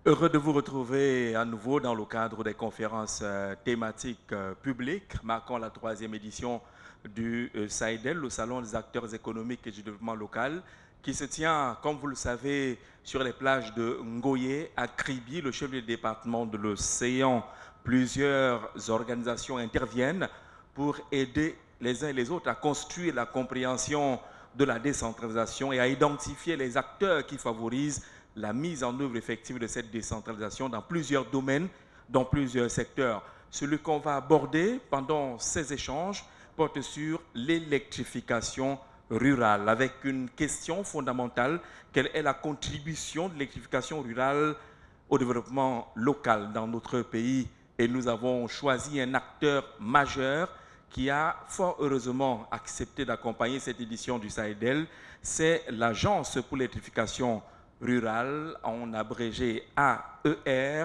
Heureux de vous retrouver à nouveau dans le cadre des conférences thématiques publiques marquant la troisième édition du SAIDEL, le Salon des acteurs économiques et du développement local, qui se tient, comme vous le savez, sur les plages de Ngoye, à Kribi, le chef du département de l'océan. Plusieurs organisations interviennent pour aider les uns et les autres à construire la compréhension de la décentralisation et à identifier les acteurs qui favorisent la mise en œuvre effective de cette décentralisation dans plusieurs domaines, dans plusieurs secteurs. Celui qu'on va aborder pendant ces échanges porte sur l'électrification rurale, avec une question fondamentale: quelle est la contribution de l'électrification rurale au développement local dans notre pays? Et nous avons choisi un acteur majeur qui a fort heureusement accepté d'accompagner cette édition du SAIDEL, c'est l'Agence pour l'électrification rurale, en abrégé AER,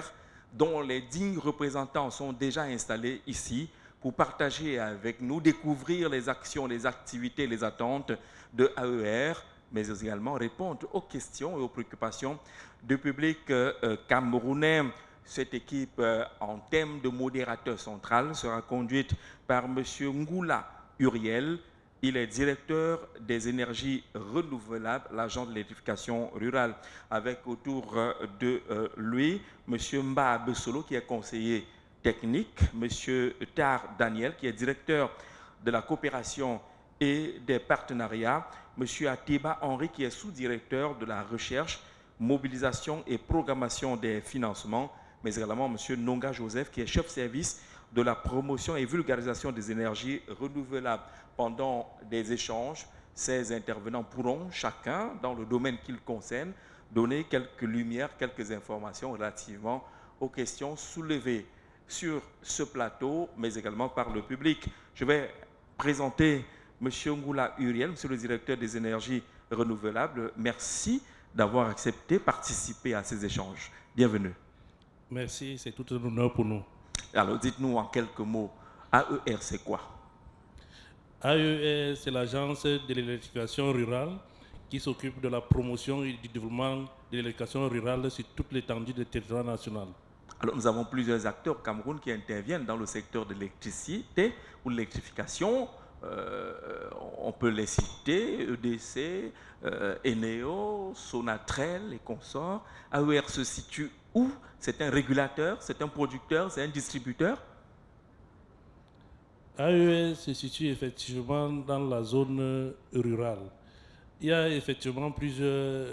dont les dignes représentants sont déjà installés ici pour partager avec nous, découvrir les actions, les activités, les attentes de AER, mais également répondre aux questions et aux préoccupations du public camerounais. Cette équipe, en thème de modérateur central, sera conduite par M. Ngoula Uriel. Il est directeur des énergies renouvelables, l'agent de l'électrification rurale, avec autour de lui M. Mba Besolo, qui est conseiller technique, M. Tar Daniel, qui est directeur de la coopération et des partenariats, M. Atiba Henri, qui est sous-directeur de la recherche, mobilisation et programmation des financements, mais également M. Nonga Joseph, qui est chef service de la promotion et vulgarisation des énergies renouvelables. Pendant des échanges, ces intervenants pourront, chacun, dans le domaine qu'ils concernent, donner quelques lumières, quelques informations relativement aux questions soulevées sur ce plateau, mais également par le public. Je vais présenter M. Ngoula Uriel, M. le directeur des énergies renouvelables. Merci d'avoir accepté de participer à ces échanges. Bienvenue. Merci, c'est tout un honneur pour nous. Alors, dites-nous en quelques mots, AER, c'est quoi? AER, c'est l'agence de l'électrification rurale qui s'occupe de la promotion et du développement de l'électrification rurale sur toute l'étendue du territoire national. Alors, nous avons plusieurs acteurs au Cameroun qui interviennent dans le secteur de l'électricité ou l'électrification. On peut les citer: EDC, Eneo, Sonatrel et consorts. AER se situe où? C'est un régulateur, c'est un producteur, c'est un distributeur? AER se situe effectivement dans la zone rurale. Il y a effectivement plusieurs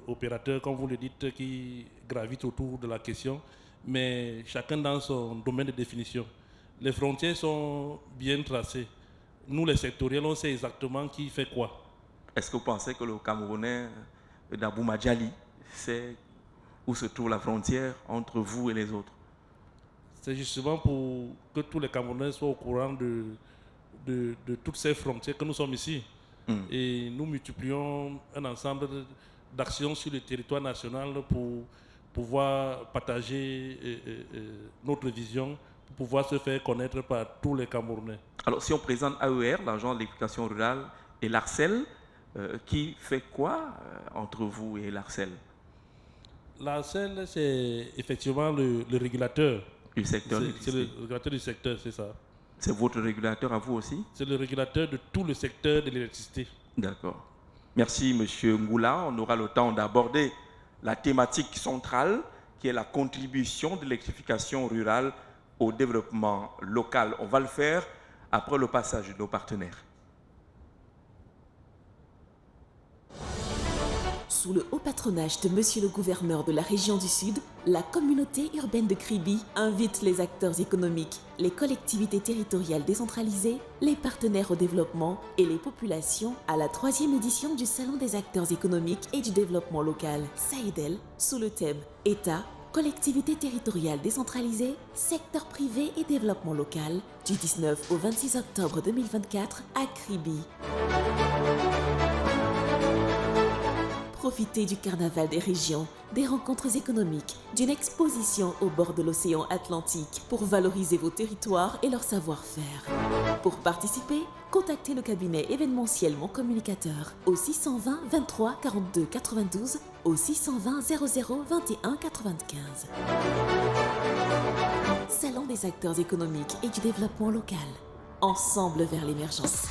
opérateurs, comme vous le dites, qui gravitent autour de la question, mais chacun dans son domaine de définition. Les frontières sont bien tracées. Nous, les sectoriels, on sait exactement qui fait quoi. Est-ce que vous pensez que le Camerounais d'Abou Madjali sait où se trouve la frontière entre vous et les autres? C'est justement pour que tous les Camerounais soient au courant de toutes ces frontières que nous sommes ici. Et nous multiplions un ensemble d'actions sur le territoire national pour pouvoir partager notre vision, pour pouvoir se faire connaître par tous les Camerounais. Alors, si on présente AER, l'agent de l'électrification rurale, et l'ARCEL, qui fait quoi entre vous et l'ARCEL? L'ARCEL, c'est effectivement le régulateur. Du secteur. C'est le régulateur du secteur, c'est ça. C'est votre régulateur à vous aussi? C'est le régulateur de tout le secteur de l'électricité. D'accord. Merci, M. Ngoula. On aura le temps d'aborder la thématique centrale, qui est la contribution de l'électrification rurale au développement local. On va le faire après le passage de nos partenaires. Sous le haut patronage de Monsieur le gouverneur de la région du Sud, la communauté urbaine de Kribi invite les acteurs économiques, les collectivités territoriales décentralisées, les partenaires au développement et les populations à la 3e édition du Salon des acteurs économiques et du développement local, SAIDEL, sous le thème État, collectivités territoriales décentralisées, secteur privé et développement local, du 19 au 26 octobre 2024 à Kribi. Profitez du carnaval des régions, des rencontres économiques, d'une exposition au bord de l'océan Atlantique pour valoriser vos territoires et leur savoir-faire. Pour participer, Contactez le cabinet événementiel Mon Communicateur au 620 23 42 92 au 620 00 21 95. Salon des acteurs économiques et du développement local. Ensemble vers l'émergence.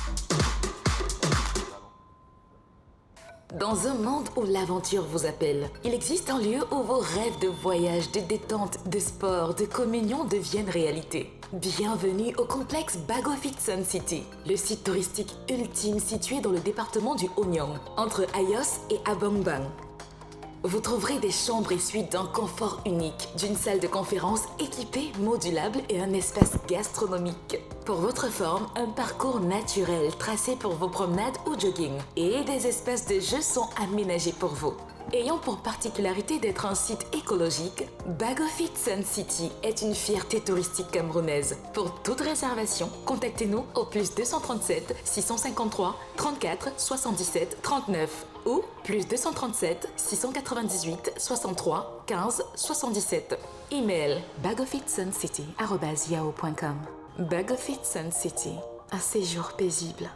Dans un monde où l'aventure vous appelle, il existe un lieu où vos rêves de voyage, de détente, de sport, de communion deviennent réalité. Bienvenue au complexe Bagofit Sun City, le site touristique ultime situé dans le département du Haut-Nyang, entre Ayos et Abongbang. Vous trouverez des chambres et suites d'un confort unique, d'une salle de conférence équipée, modulable et un espace gastronomique. Pour votre forme, un parcours naturel tracé pour vos promenades ou jogging. Et des espaces de jeu sont aménagés pour vous. Ayant pour particularité d'être un site écologique, Bagofit Sun City est une fierté touristique camerounaise. Pour toute réservation, contactez-nous au +237 653 34 77 39 ou +237 698 63 15 77. Email bagofitsuncity@yahoo.com. Bagofit Sun City, un séjour paisible.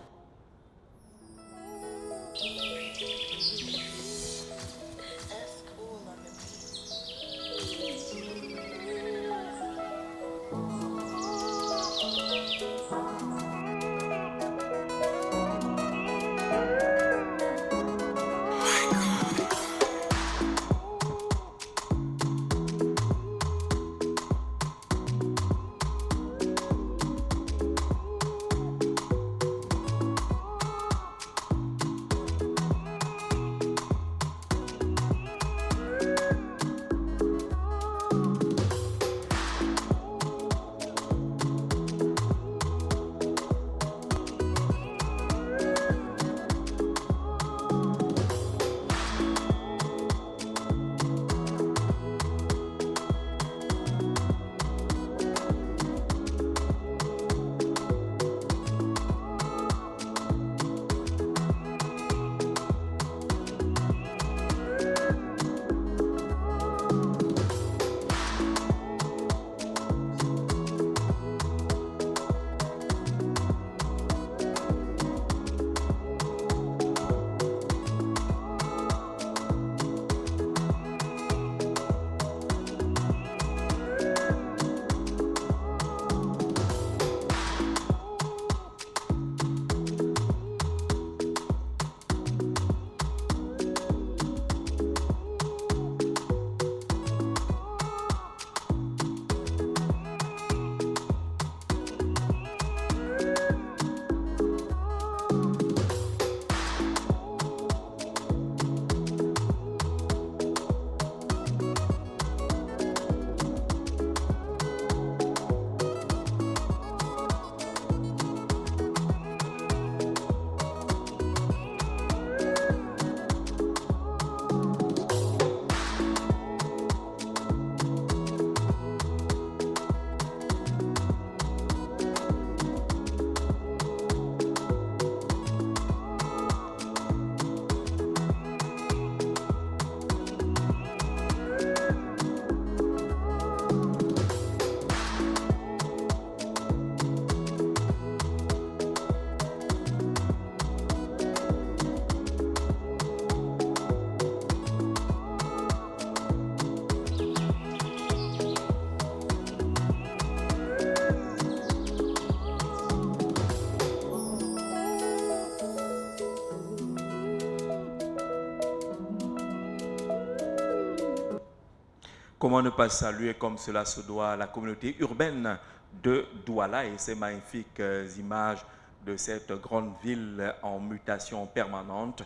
Comment ne pas saluer comme cela se doit la communauté urbaine de Douala et ces magnifiques images de cette grande ville en mutation permanente.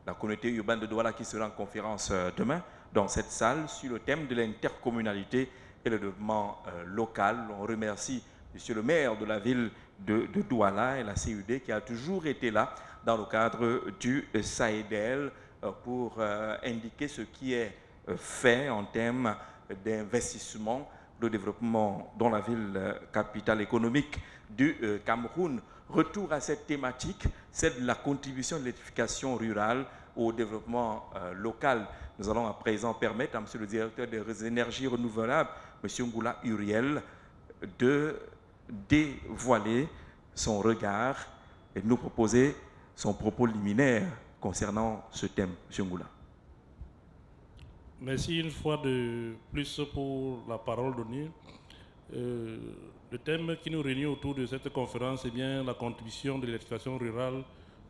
La communauté urbaine de Douala qui sera en conférence demain dans cette salle sur le thème de l'intercommunalité et le développement local. On remercie monsieur le maire de la ville de Douala et la CUD qui a toujours été là dans le cadre du SAEDEL pour indiquer ce qui est fait en termes d'investissement, de développement dans la ville capitale économique du Cameroun. Retour à cette thématique, c'est de la contribution de l'électrification rurale au développement local. Nous allons à présent permettre à monsieur le directeur des énergies renouvelables, monsieur Ngoula Uriel, de dévoiler son regard et de nous proposer son propos liminaire concernant ce thème, M. Ngoula. Merci une fois de plus pour la parole donnée. Le thème qui nous réunit autour de cette conférence est bien la contribution de l'électrification rurale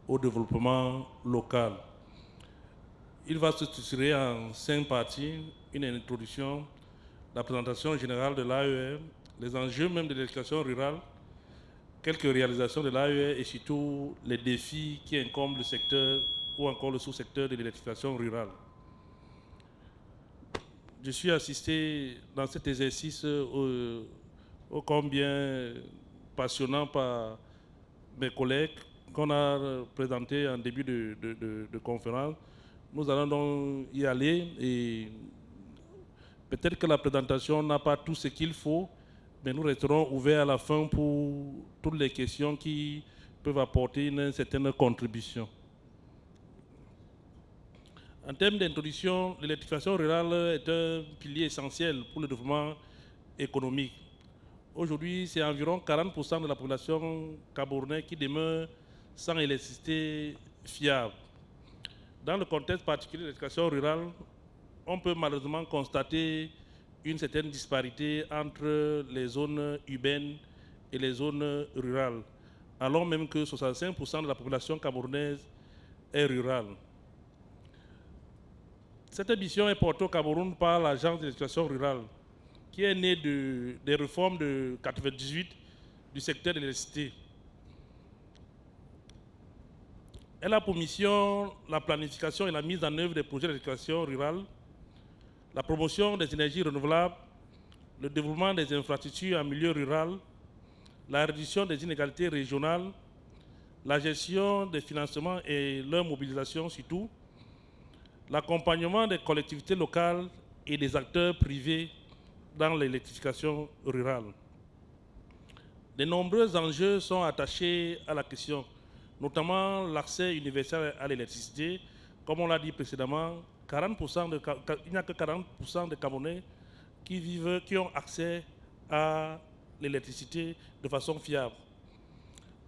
au développement local. Il va se structurer en 5 parties: une introduction, la présentation générale de l'AER, les enjeux même de l'électrification rurale, quelques réalisations de l'AER et surtout les défis qui incombent le secteur ou encore le sous-secteur de l'électrification rurale. Je suis assisté dans cet exercice ô combien passionnant par mes collègues qu'on a présenté en début de conférence. Nous allons donc y aller et peut-être que la présentation n'a pas tout ce qu'il faut, mais nous resterons ouverts à la fin pour toutes les questions qui peuvent apporter une certaine contribution. En termes d'introduction, l'électrification rurale est un pilier essentiel pour le développement économique. Aujourd'hui, c'est environ 40% de la population camerounaise qui demeure sans électricité fiable. Dans le contexte particulier de l'électrification rurale, on peut malheureusement constater une certaine disparité entre les zones urbaines et les zones rurales, alors même que 65% de la population camerounaise est rurale. Cette mission est portée au Cameroun par l'Agence d'électrification rurale, qui est née des réformes de 1998 du secteur de l'électricité. Elle a pour mission la planification et la mise en œuvre des projets d'électrification rurale, la promotion des énergies renouvelables, le développement des infrastructures en milieu rural, la réduction des inégalités régionales, la gestion des financements et leur mobilisation surtout, l'accompagnement des collectivités locales et des acteurs privés dans l'électrification rurale. De nombreux enjeux sont attachés à la question, notamment l'accès universel à l'électricité. Comme on l'a dit précédemment, il n'y a que 40% de Camerounais qui ont accès à l'électricité de façon fiable.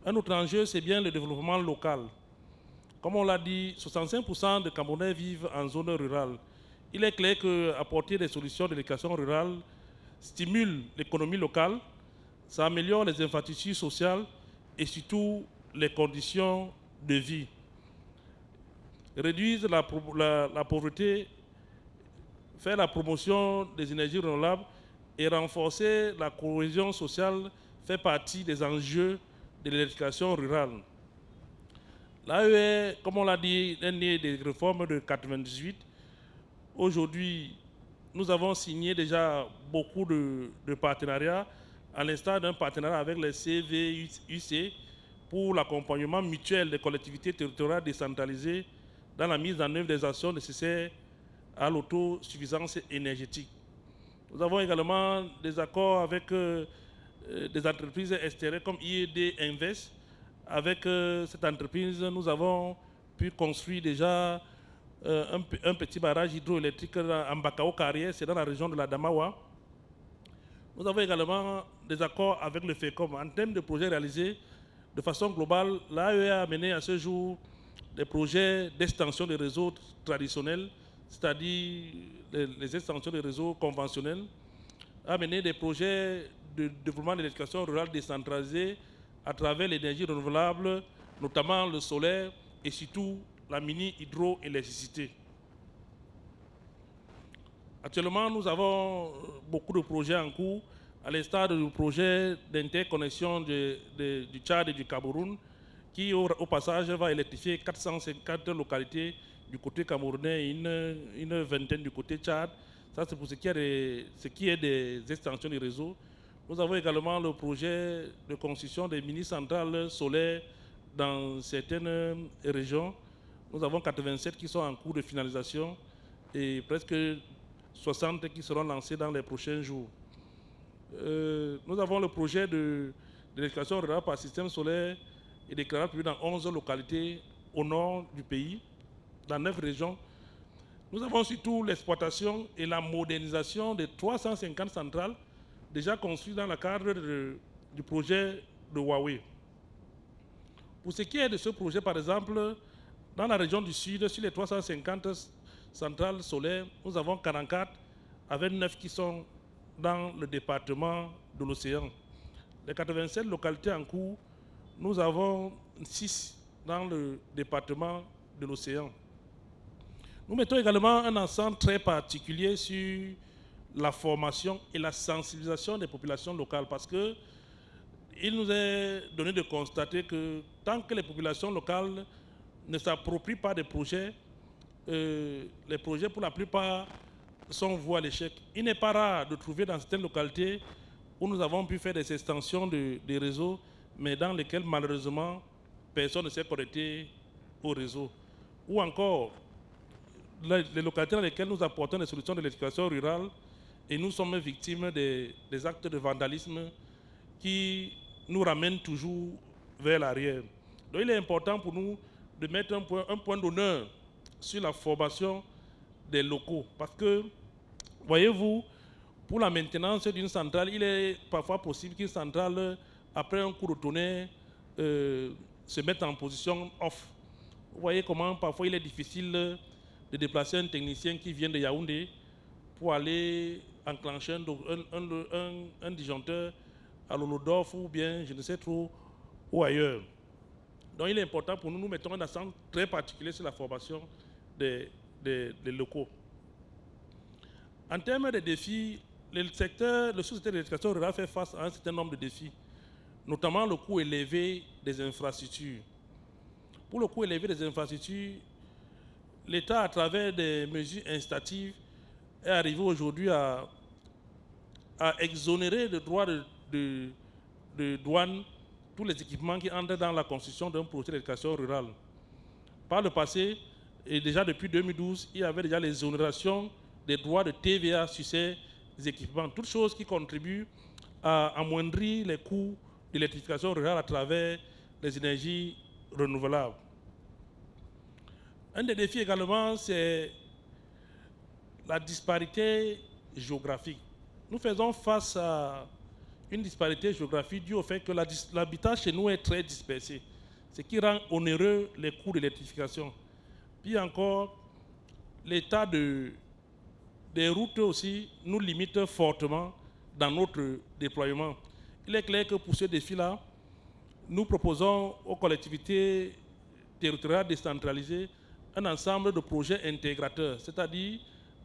Un autre enjeu, c'est bien le développement local. Comme on l'a dit, 65% de Camerounais vivent en zone rurale. Il est clair qu'apporter des solutions d'éducation rurale stimule l'économie locale, ça améliore les infrastructures sociales et surtout les conditions de vie. Réduire la pauvreté, faire la promotion des énergies renouvelables et renforcer la cohésion sociale fait partie des enjeux de l'éducation rurale. L'AER, comme on l'a dit, est née des réformes de 1998. Aujourd'hui, nous avons signé déjà beaucoup de partenariats, à l'instar d'un partenariat avec les CVUC pour l'accompagnement mutuel des collectivités territoriales décentralisées dans la mise en œuvre des actions nécessaires à l'autosuffisance énergétique. Nous avons également des accords avec des entreprises extérieures comme IED Invest. Avec cette entreprise, nous avons pu construire déjà un petit barrage hydroélectrique en Bakao-Carrière, c'est dans la région de la Damawa. Nous avons également des accords avec le FECOM. En termes de projets réalisés, de façon globale, l'AER a mené à ce jour des projets d'extension des réseaux traditionnels, c'est-à-dire les extensions des réseaux conventionnels, a mené des projets de développement de l'éducation rurale décentralisée à travers l'énergie renouvelable, notamment le solaire et surtout la mini-hydroélectricité. Actuellement, nous avons beaucoup de projets en cours, à l'instar du projet d'interconnexion du Tchad et du Cameroun, qui au passage va électrifier 450 localités du côté camerounais et une vingtaine du côté Tchad. Ça, c'est pour ce qui est des extensions du réseau. Nous avons également le projet de construction des mini-centrales solaires dans certaines régions. Nous avons 87 qui sont en cours de finalisation et presque 60 qui seront lancés dans les prochains jours. Nous avons le projet de l'électrification rurale par système solaire et d'éclairage dans 11 localités au nord du pays, dans 9 régions. Nous avons surtout l'exploitation et la modernisation de 350 centrales déjà construites dans le cadre du projet de Huawei. Pour ce qui est de ce projet, par exemple, dans la région du Sud, sur les 350 centrales solaires, nous avons 44 avec 9 qui sont dans le département de l'océan. Les 87 localités en cours, nous avons 6 dans le département de l'océan. Nous mettons également un accent très particulier sur la formation et la sensibilisation des populations locales parce que il nous est donné de constater que tant que les populations locales ne s'approprient pas des projets, les projets pour la plupart sont voués à l'échec. Il n'est pas rare de trouver dans certaines localités où nous avons pu faire des extensions des réseaux, mais dans lesquels malheureusement personne ne s'est connecté au réseau. Ou encore, les localités dans lesquelles nous apportons des solutions de l'éducation rurale et nous sommes victimes des actes de vandalisme qui nous ramènent toujours vers l'arrière. Donc il est important pour nous de mettre un point d'honneur sur la formation des locaux. Parce que, voyez-vous, pour la maintenance d'une centrale, il est parfois possible qu'une centrale, après un coup de tonnerre, se mette en position off. Vous voyez comment parfois il est difficile de déplacer un technicien qui vient de Yaoundé pour aller enclencher un disjoncteur à Lolodorf ou bien je ne sais trop où ailleurs. Donc il est important pour nous, nous mettons un accent très particulier sur la formation des locaux. En termes de défis, le sous-secteur de l'éducation rurale fait face à un certain nombre de défis, notamment le coût élevé des infrastructures. Pour le coût élevé des infrastructures, l'État, à travers des mesures incitatives, est arrivé aujourd'hui à exonérer de droits de douane tous les équipements qui entrent dans la construction d'un projet d'éducation rurale. Par le passé, et déjà depuis 2012, il y avait déjà l'exonération des droits de TVA sur ces équipements, toutes choses qui contribuent à amoindrir les coûts de l'électrification rurale à travers les énergies renouvelables. Un des défis également, c'est la disparité géographique. Nous faisons face à une disparité géographique due au fait que l'habitat chez nous est très dispersé, ce qui rend onéreux les coûts de l'électrification. Puis encore, l'état des routes aussi nous limite fortement dans notre déploiement. Il est clair que pour ce défi-là, nous proposons aux collectivités territoriales décentralisées un ensemble de projets intégrateurs, c'est-à-dire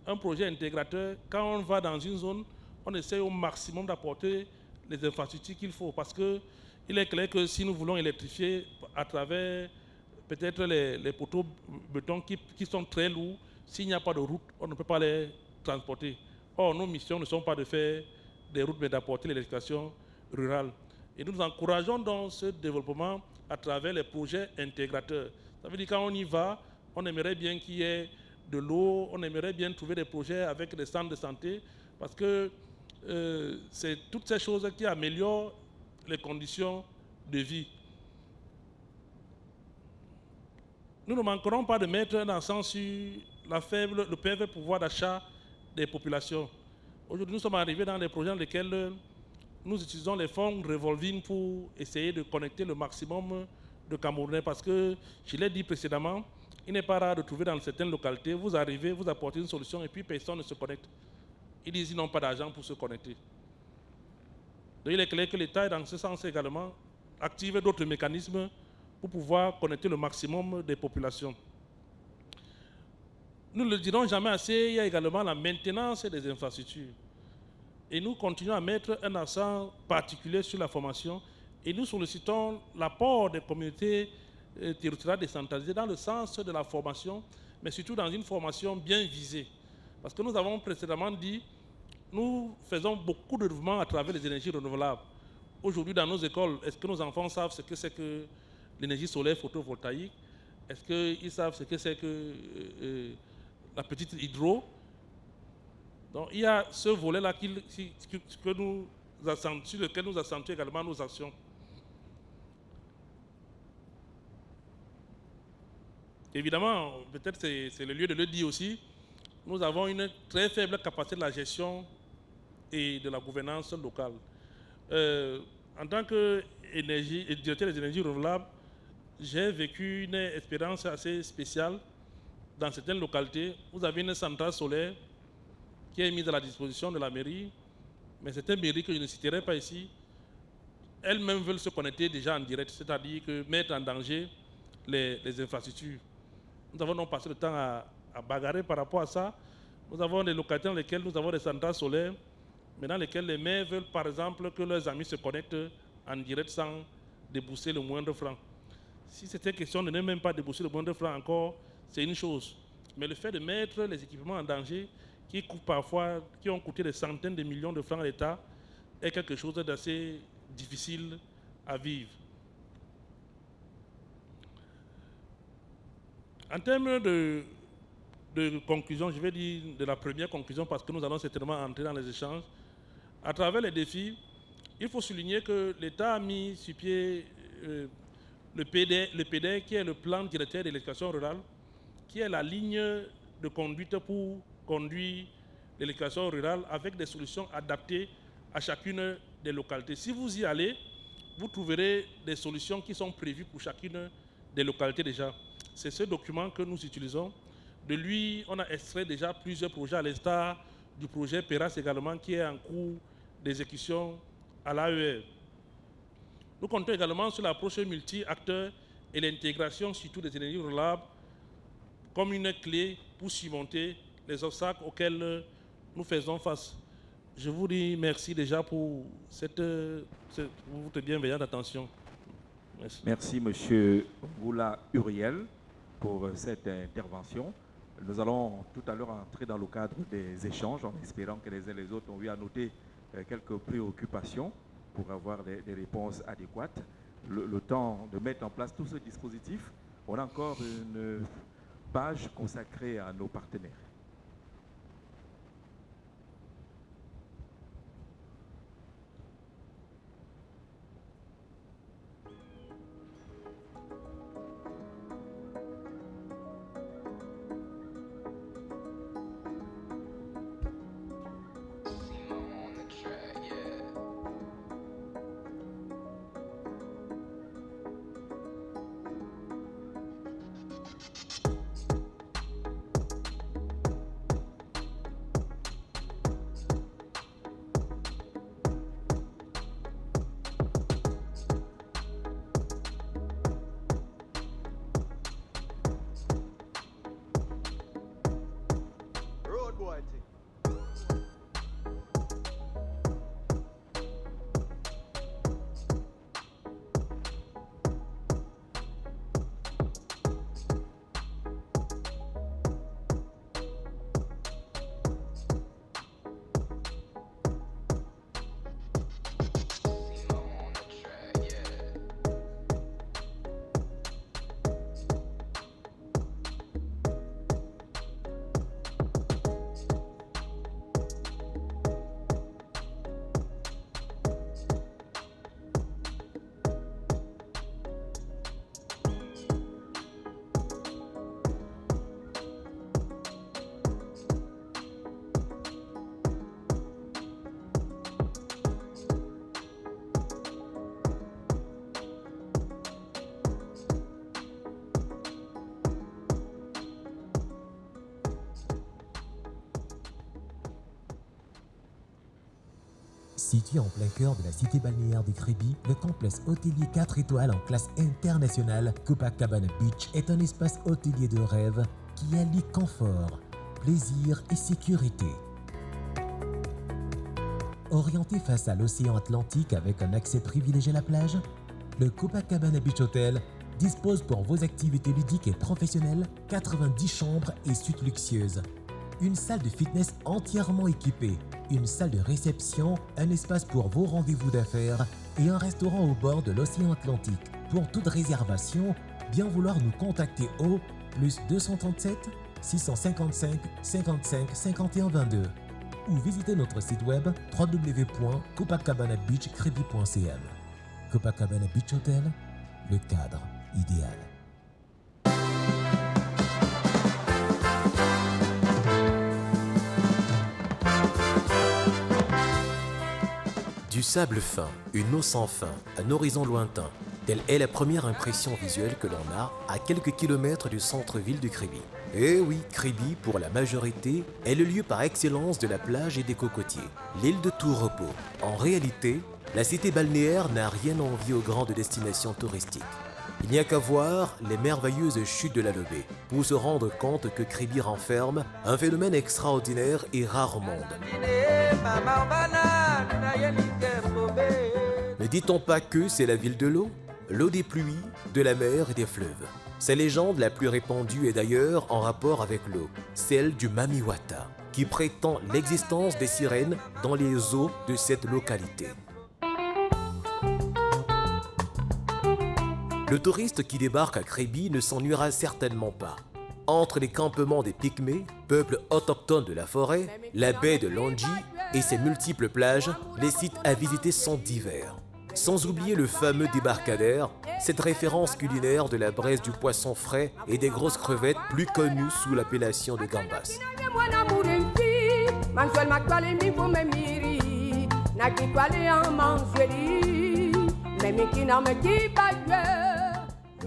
un projet intégrateur, quand on va dans une zone, on essaie au maximum d'apporter les infrastructures qu'il faut, parce qu'il est clair que si nous voulons électrifier à travers peut-être les poteaux béton qui sont très lourds, s'il n'y a pas de route, on ne peut pas les transporter. Or, nos missions ne sont pas de faire des routes, mais d'apporter l'électrification rurale. Et nous encourageons donc ce développement à travers les projets intégrateurs. Ça veut dire quand on y va, on aimerait bien qu'il y ait de l'eau, on aimerait bien trouver des projets avec des centres de santé, parce que c'est toutes ces choses qui améliorent les conditions de vie. Nous ne manquerons pas de mettre un accent sur le faible pouvoir d'achat des populations. Aujourd'hui, nous sommes arrivés dans des projets dans lesquels nous utilisons les fonds revolving pour essayer de connecter le maximum de Camerounais, parce que, je l'ai dit précédemment, il n'est pas rare de trouver dans certaines localités, vous arrivez, vous apportez une solution et puis personne ne se connecte. Ils disent qu'ils n'ont pas d'argent pour se connecter. Donc il est clair que l'État, dans ce sens également, active d'autres mécanismes pour pouvoir connecter le maximum des populations. Nous ne le dirons jamais assez, il y a également la maintenance des infrastructures. Et nous continuons à mettre un accent particulier sur la formation et nous sollicitons l'apport des communautés territoriales décentralisées dans le sens de la formation, mais surtout dans une formation bien visée. Parce que nous avons précédemment dit, nous faisons beaucoup de développement à travers les énergies renouvelables. Aujourd'hui, dans nos écoles, est-ce que nos enfants savent ce que c'est que l'énergie solaire photovoltaïque? Est-ce qu'ils savent ce que c'est que la petite hydro? Donc, il y a ce volet-là sur lequel nous accentuons également nos actions. Évidemment, peut-être c'est le lieu de le dire aussi, nous avons une très faible capacité de la gestion et de la gouvernance locale. En tant que directeur des énergies renouvelables, j'ai vécu une expérience assez spéciale dans certaines localités. Vous avez une centrale solaire qui est mise à la disposition de la mairie, mais certaines mairies que je ne citerai pas ici, elles-mêmes veulent se connecter déjà en direct, c'est-à-dire que mettre en danger les infrastructures. Nous avons donc passé le temps à bagarrer par rapport à ça. Nous avons des localités dans lesquelles nous avons des centrales solaires, mais dans lesquelles les maires veulent par exemple que leurs amis se connectent en direct sans débourser le moindre franc. Si c'était question de ne même pas débourser le moindre franc encore, c'est une chose. Mais le fait de mettre les équipements en danger, qui ont coûté des centaines de millions de francs à l'État, est quelque chose d'assez difficile à vivre. En termes de conclusion, je vais dire de la première conclusion parce que nous allons certainement entrer dans les échanges. À travers les défis, il faut souligner que l'État a mis sur pied le PDR, qui est le plan directeur de l'éducation rurale, qui est la ligne de conduite pour conduire l'éducation rurale avec des solutions adaptées à chacune des localités. Si vous y allez, vous trouverez des solutions qui sont prévues pour chacune des localités déjà. C'est ce document que nous utilisons. De lui, on a extrait déjà plusieurs projets, à l'instar du projet PERAS également, qui est en cours d'exécution à l'AER. Nous comptons également sur l'approche multi-acteurs et l'intégration surtout des énergies renouvelables comme une clé pour surmonter les obstacles auxquels nous faisons face. Je vous dis merci déjà pour votre bienveillante attention. Merci. Merci, M. Ngoula Uriel, pour cette intervention. Nous allons tout à l'heure entrer dans le cadre des échanges en espérant que les uns et les autres ont eu à noter quelques préoccupations pour avoir des réponses adéquates. Le temps de mettre en place tout ce dispositif, on a encore une page consacrée à nos partenaires. Situé en plein cœur de la cité balnéaire de Kribi, le complexe hôtelier 4 étoiles en classe internationale Copacabana Beach est un espace hôtelier de rêve qui allie confort, plaisir et sécurité. Orienté face à l'océan Atlantique avec un accès privilégié à la plage, le Copacabana Beach Hotel dispose pour vos activités ludiques et professionnelles 90 chambres et suites luxueuses, une salle de fitness entièrement équipée, une salle de réception, un espace pour vos rendez-vous d'affaires et un restaurant au bord de l'océan Atlantique. Pour toute réservation, bien vouloir nous contacter au +237 655 55 51 22 ou visiter notre site web www.copacabanabeachkribi.cm. Copacabana Beach Hotel, le cadre idéal. Du sable fin, une eau sans fin, un horizon lointain. Telle est la première impression visuelle que l'on a à quelques kilomètres du centre-ville de Kribi. Eh oui, Kribi, pour la majorité, est le lieu par excellence de la plage et des cocotiers, l'île de tout repos. En réalité, la cité balnéaire n'a rien envié aux grandes destinations touristiques. Il n'y a qu'à voir les merveilleuses chutes de la Lobé pour se rendre compte que Kribi renferme un phénomène extraordinaire et rare au monde. Ne dit-on pas que c'est la ville de l'eau, l'eau des pluies, de la mer et des fleuves? Sa légende la plus répandue est d'ailleurs en rapport avec l'eau, celle du Mamiwata, qui prétend l'existence des sirènes dans les eaux de cette localité. Le touriste qui débarque à Kribi ne s'ennuiera certainement pas. Entre les campements des Pygmées, peuple autochtone de la forêt, la baie de Longi et ses multiples plages, les sites à visiter sont divers. Sans oublier le fameux débarcadère, cette référence culinaire de la braise du poisson frais et des grosses crevettes plus connues sous l'appellation de gambas.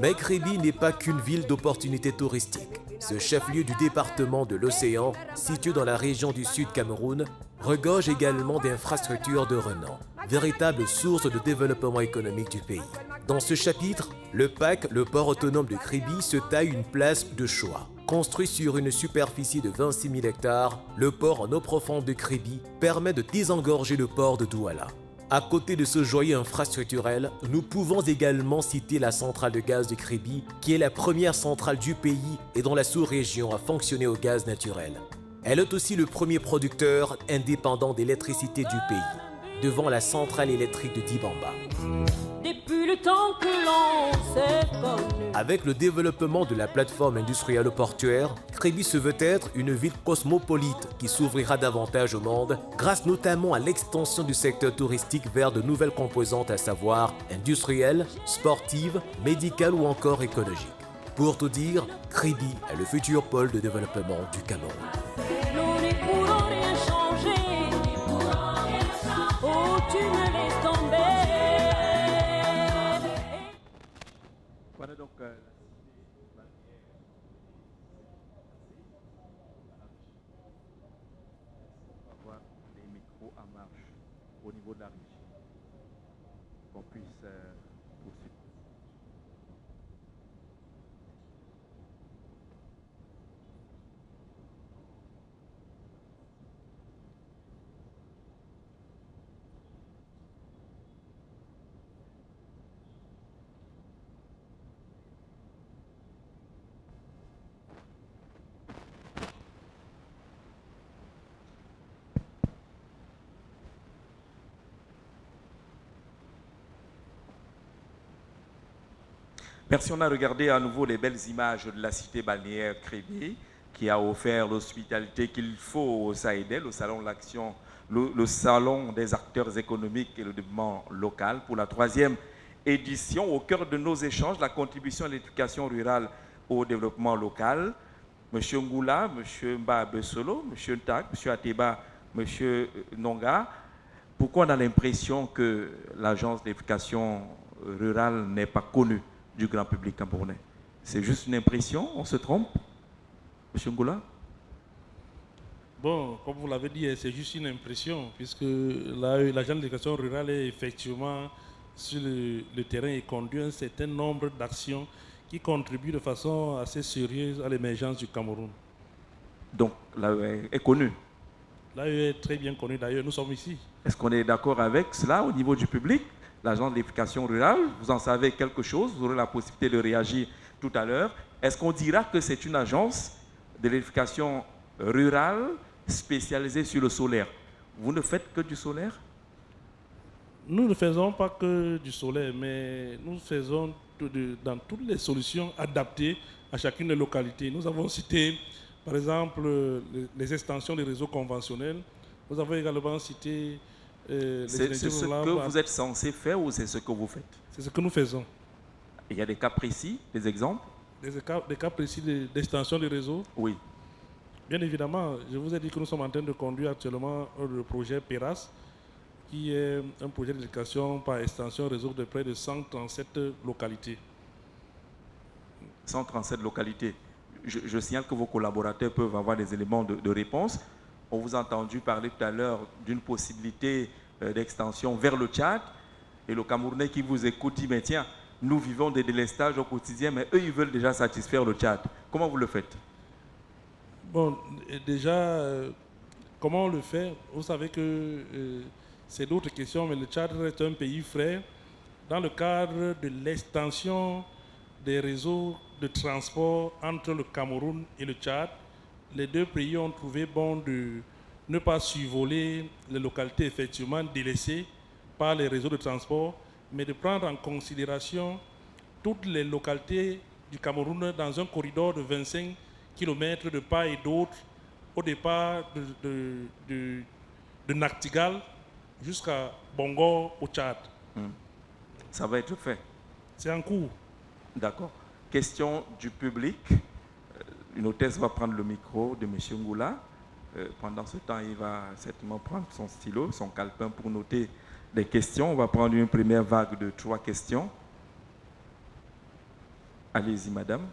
Mais Kribi n'est pas qu'une ville d'opportunités touristiques. Ce chef-lieu du département de l'Océan, situé dans la région du Sud Cameroun, regorge également d'infrastructures de renom, véritable source de développement économique du pays. Dans ce chapitre, le PAC, le port autonome de Kribi, se taille une place de choix. Construit sur une superficie de 26 000 hectares, le port en eau profonde de Kribi permet de désengorger le port de Douala. À côté de ce joyau infrastructurel, nous pouvons également citer la centrale de gaz de Kribi, qui est la première centrale du pays et dont la sous-région a fonctionné au gaz naturel. Elle est aussi le premier producteur indépendant d'électricité du pays, devant la centrale électrique de Dibamba. Depuis le temps que l'on s'est connu. Avec le développement de la plateforme industrielle portuaire, Kribi se veut être une ville cosmopolite qui s'ouvrira davantage au monde, grâce notamment à l'extension du secteur touristique vers de nouvelles composantes, à savoir industrielles, sportives, médicales ou encore écologiques. Pour tout dire, Kribi est le futur pôle de développement du Cameroun. Voilà donc on va avoir les micros en marche au niveau de la régie, qu'on puisse poursuivre. Merci, on a regardé à nouveau les belles images de la cité balnéaire Kribi, qui a offert l'hospitalité qu'il faut au SAIDEL, au Salon de l'Action, le Salon des acteurs économiques et le développement local, pour la 3e édition. Au cœur de nos échanges, la contribution à l'éducation rurale au développement local. Monsieur Ngoula, Monsieur Mba Besolo, Monsieur Ntak, Monsieur Ateba, Monsieur Nonga. Pourquoi on a l'impression que l'agence d'éducation rurale n'est pas connue du grand public camerounais? C'est juste une impression, on se trompe? Monsieur Ngoula? Bon, comme vous l'avez dit, c'est juste une impression, puisque l'agence d'éducation rurale est effectivement sur le terrain et conduit un certain nombre d'actions qui contribuent de façon assez sérieuse à l'émergence du Cameroun. Donc, l'AE est connue? L'AE est très bien connue, d'ailleurs, nous sommes ici. Est-ce qu'on est d'accord avec cela au niveau du public? L'agence d'éducation rurale, vous en savez quelque chose, vous aurez la possibilité de réagir tout à l'heure. Est-ce qu'on dira que c'est une agence de l'éducation rurale spécialisée sur le solaire? Vous ne faites que du solaire? Nous ne faisons pas que du solaire, mais nous faisons dans toutes les solutions adaptées à chacune des localités. Nous avons cité, par exemple, les extensions des réseaux conventionnels. Nous avons également cité c'est ce que vous êtes censé faire ou c'est ce que vous faites? C'est ce que nous faisons. Il y a des cas précis, des exemples? Des cas précis d'extension des réseaux? Oui. Bien évidemment, je vous ai dit que nous sommes en train de conduire actuellement le projet PERAS, qui est un projet d'éducation par extension réseau de près de 137 localités. 137 localités. Je signale que vos collaborateurs peuvent avoir des éléments de réponse. On vous a entendu parler tout à l'heure d'une possibilité d'extension vers le Tchad. Et le Camerounais qui vous écoute dit, mais tiens, nous vivons des délestages au quotidien, mais eux, ils veulent déjà satisfaire le Tchad. Comment vous le faites? Bon, déjà, comment on le fait? Vous savez que c'est d'autres questions, mais le Tchad reste un pays frère. Dans le cadre de l'extension des réseaux de transport entre le Cameroun et le Tchad, les deux pays ont trouvé bon de ne pas survoler les localités effectivement délaissées par les réseaux de transport, mais de prendre en considération toutes les localités du Cameroun dans un corridor de 25 km de part et d'autre, au départ de Nachtigal jusqu'à Bongo au Tchad. Ça va être fait. C'est en cours. D'accord. Question du public. Une hôtesse va prendre le micro de M. Ngoula. Pendant ce temps, il va certainement prendre son stylo, son calepin pour noter des questions. On va prendre une première vague de 3 questions. Allez-y, madame.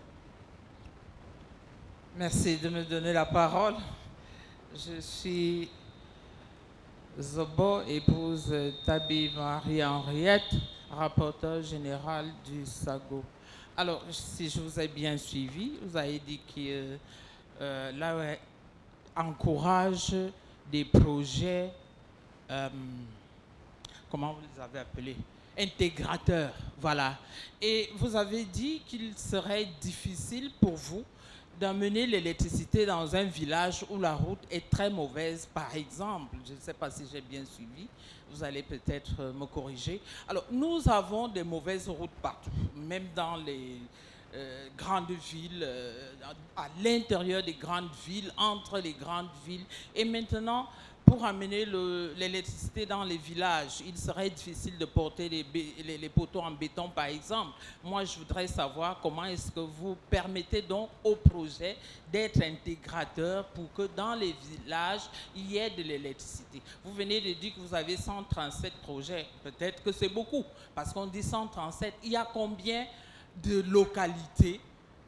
Merci de me donner la parole. Je suis Zobo, épouse Tabi Marie-Henriette, rapporteur général du SAGO. Alors, si je vous ai bien suivi, vous avez dit que l'AE encourage des projets, comment vous les avez appelés? Intégrateurs, voilà. Et vous avez dit qu'il serait difficile pour vous d'amener l'électricité dans un village où la route est très mauvaise, par exemple. Je ne sais pas si j'ai bien suivi. Vous allez peut-être me corriger. Alors, nous avons des mauvaises routes partout, même dans les grandes villes, à l'intérieur des grandes villes, entre les grandes villes. Et maintenant, pour amener l'électricité dans les villages, il serait difficile de porter les poteaux en béton, par exemple. Moi, je voudrais savoir comment est-ce que vous permettez donc au projet d'être intégrateur pour que dans les villages, il y ait de l'électricité. Vous venez de dire que vous avez 137 projets. Peut-être que c'est beaucoup, parce qu'on dit 137. Il y a combien de localités?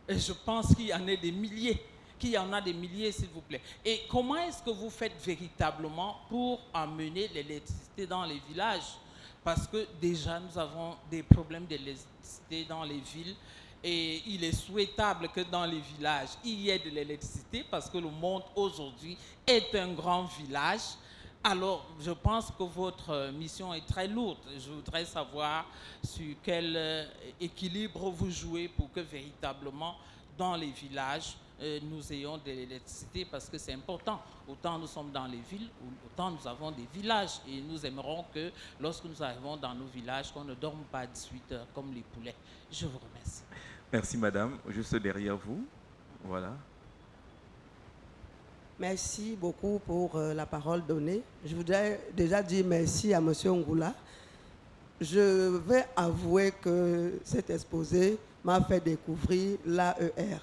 Et je pense qu'il y en a des milliers. Qu'il y en a des milliers, s'il vous plaît. Et comment est-ce que vous faites véritablement pour amener l'électricité dans les villages? Parce que déjà, nous avons des problèmes d'électricité dans les villes et il est souhaitable que dans les villages, il y ait de l'électricité parce que le monde aujourd'hui est un grand village. Alors, je pense que votre mission est très lourde. Je voudrais savoir sur quel équilibre vous jouez pour que véritablement, dans les villages, nous ayons de l'électricité parce que c'est important. Autant nous sommes dans les villes, autant nous avons des villages. Et nous aimerons que lorsque nous arrivons dans nos villages, qu'on ne dorme pas à 18 heures comme les poulets. Je vous remercie. Merci, madame. Juste derrière vous. Voilà. Merci beaucoup pour la parole donnée. Je voudrais déjà dire merci à M. Ngoula. Je vais avouer que cet exposé m'a fait découvrir l'AER.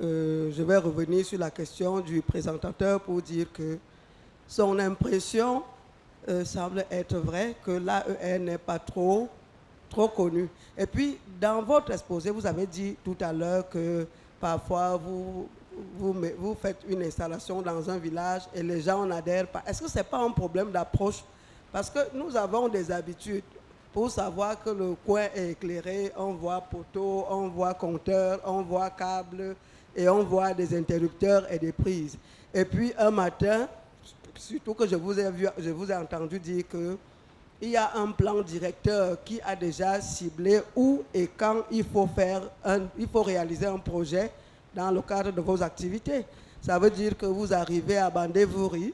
Je vais revenir sur la question du présentateur pour dire que son impression semble être vraie, que l'AER n'est pas trop connue. Et puis, dans votre exposé, vous avez dit tout à l'heure que parfois vous faites une installation dans un village et les gens n'adhèrent pas. Est-ce que ce n'est pas un problème d'approche? Parce que nous avons des habitudes. Pour savoir que le coin est éclairé, on voit poteau, on voit compteur, on voit câble et on voit des interrupteurs et des prises. Et puis un matin, surtout que je vous ai entendu dire qu'il y a un plan directeur qui a déjà ciblé où et quand il faut réaliser un projet dans le cadre de vos activités. Ça veut dire que vous arrivez à Bandé-Vouri.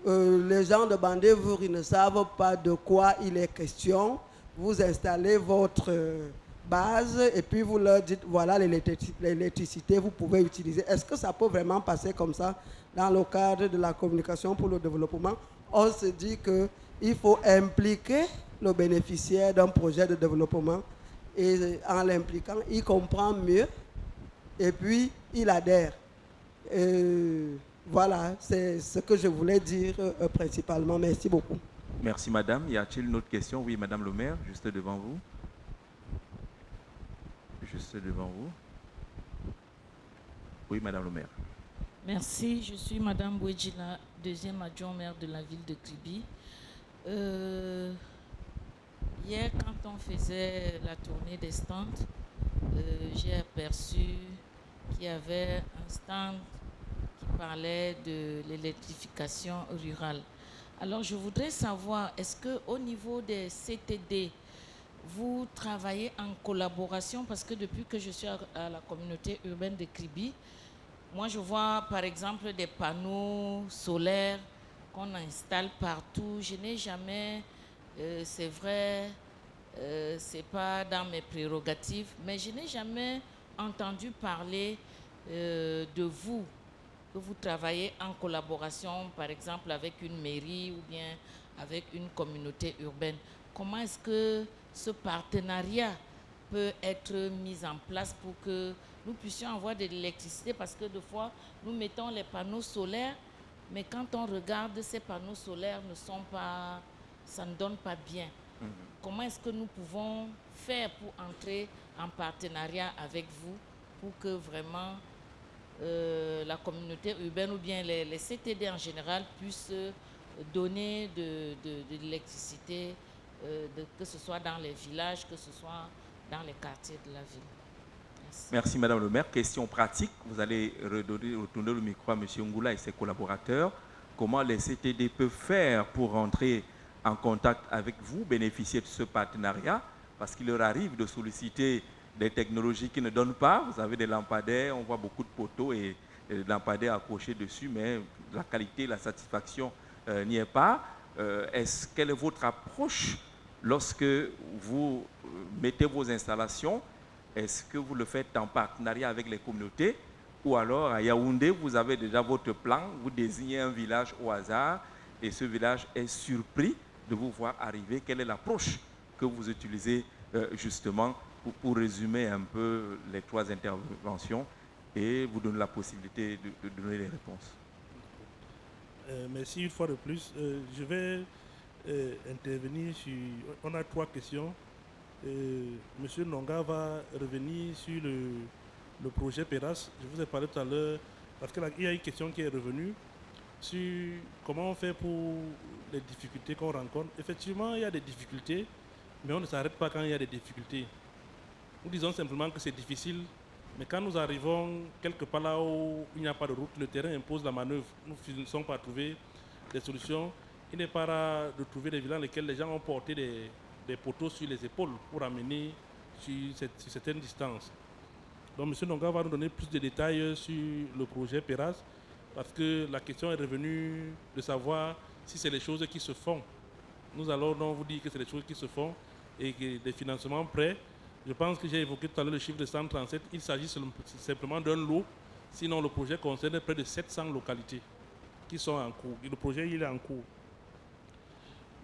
Les gens de Bandé-Vouri ne savent pas de quoi il est question. Vous installez votre base et puis vous leur dites voilà l'électricité, vous pouvez utiliser. Est-ce que ça peut vraiment passer comme ça dans le cadre de la communication pour le développement? On se dit qu'il faut impliquer le bénéficiaire d'un projet de développement et en l'impliquant, il comprend mieux et puis il adhère. Voilà, c'est ce que je voulais dire principalement. Merci beaucoup. Merci madame. Y a-t-il une autre question? Oui, madame le maire, juste devant vous. Juste devant vous. Oui, madame le maire. Merci, je suis madame Bouedjila, deuxième adjoint maire de la ville de Kribi. Hier, quand on faisait la tournée des stands, j'ai aperçu qu'il y avait un stand qui parlait de l'électrification rurale. Alors, je voudrais savoir, est-ce qu'au niveau des CTD, vous travaillez en collaboration? Parce que depuis que je suis à la communauté urbaine de Kribi, moi, je vois, par exemple, des panneaux solaires qu'on installe partout. Je n'ai jamais, c'est vrai, c'est pas dans mes prérogatives, mais je n'ai jamais entendu parler de vous, que vous travaillez en collaboration, par exemple, avec une mairie ou bien avec une communauté urbaine. Comment est-ce que ce partenariat peut être mis en place pour que nous puissions avoir de l'électricité? Parce que des fois, nous mettons les panneaux solaires, mais quand on regarde, ces panneaux solaires ne sont pas, ça ne donne pas bien. Comment est-ce que nous pouvons faire pour entrer en partenariat avec vous pour que vraiment la communauté urbaine ou bien les CTD en général puissent donner de l'électricité, que ce soit dans les villages, que ce soit dans les quartiers de la ville? Merci madame le maire. Question pratique, vous allez retourner le micro à M. Ngoula et ses collaborateurs. Comment les CTD peuvent faire pour rentrer en contact avec vous, bénéficier de ce partenariat? Parce qu'il leur arrive de solliciter des technologies qui ne donnent pas. Vous avez des lampadaires, on voit beaucoup de poteaux et des lampadaires accrochés dessus, mais la qualité, la satisfaction n'y est pas. Quelle est votre approche lorsque vous mettez vos installations? Est-ce que vous le faites en partenariat avec les communautés ou alors à Yaoundé, vous avez déjà votre plan, vous désignez un village au hasard et ce village est surpris de vous voir arriver? Quelle est l'approche que vous utilisez justement pour résumer un peu les trois interventions et vous donner la possibilité de donner les réponses? Merci une fois de plus. Je vais intervenir sur... On a trois questions. Monsieur Nonga va revenir sur le projet PERAS. Je vous ai parlé tout à l'heure, parce qu'il y a une question qui est revenue sur comment on fait pour les difficultés qu'on rencontre. Effectivement, il y a des difficultés, mais on ne s'arrête pas quand il y a des difficultés. Nous disons simplement que c'est difficile, mais quand nous arrivons quelque part là où il n'y a pas de route, le terrain impose la manœuvre. Nous finissons par trouver des solutions. Il n'est pas rare de trouver des villages dans lesquels les gens ont porté des poteaux sur les épaules pour amener sur certaines distances. Donc M. Nonga va nous donner plus de détails sur le projet PERAS, parce que la question est revenue de savoir si c'est les choses qui se font. Nous allons donc vous dire que c'est les choses qui se font et que des financements prêts. Je pense que j'ai évoqué tout à l'heure le chiffre de 137. Il s'agit simplement d'un lot. Sinon, le projet concerne près de 700 localités qui sont en cours. Et le projet, il est en cours.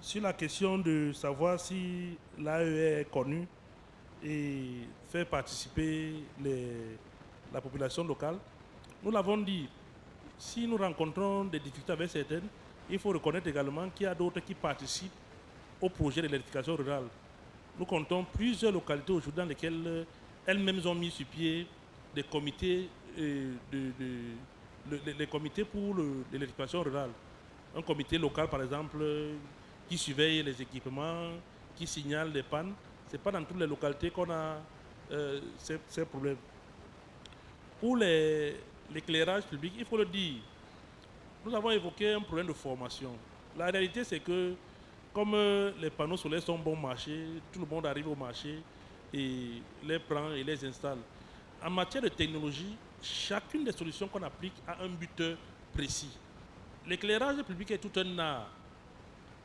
Sur la question de savoir si l'AE est connue et fait participer la population locale, nous l'avons dit, si nous rencontrons des difficultés avec certaines, il faut reconnaître également qu'il y a d'autres qui participent au projet de l'électrification rurale. Nous comptons plusieurs localités aujourd'hui dans lesquelles elles-mêmes ont mis sur pied des comités, les comités pour l'électrification rurale. Un comité local, par exemple, qui surveille les équipements, qui signale les pannes. Ce n'est pas dans toutes les localités qu'on a ces problèmes. Pour l'éclairage public, il faut le dire, nous avons évoqué un problème de formation. La réalité, c'est que comme les panneaux solaires sont bon marché, tout le monde arrive au marché et les prend et les installe. En matière de technologie, chacune des solutions qu'on applique a un but précis. L'éclairage public est tout un art.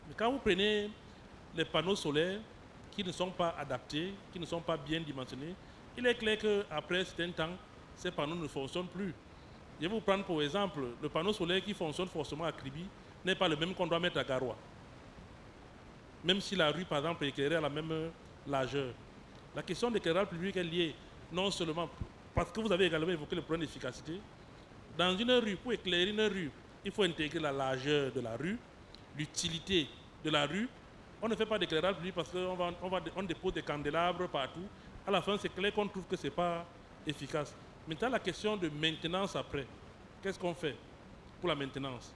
Mais quand vous prenez les panneaux solaires qui ne sont pas adaptés, qui ne sont pas bien dimensionnés, il est clair qu'après un certain temps, ces panneaux ne fonctionnent plus. Je vais vous prendre pour exemple, le panneau solaire qui fonctionne forcément à Kribi n'est pas le même qu'on doit mettre à Garoua. Même si la rue, par exemple, est éclairée à la même largeur. La question de l'éclairage public est liée non seulement parce que vous avez également évoqué le problème d'efficacité. Dans une rue, pour éclairer une rue, il faut intégrer la largeur de la rue, l'utilité de la rue, on ne fait pas d'éclairage public parce qu'on dépose des candélabres partout. À la fin, c'est clair qu'on trouve que ce n'est pas efficace. Maintenant, la question de maintenance après. Qu'est-ce qu'on fait pour la maintenance?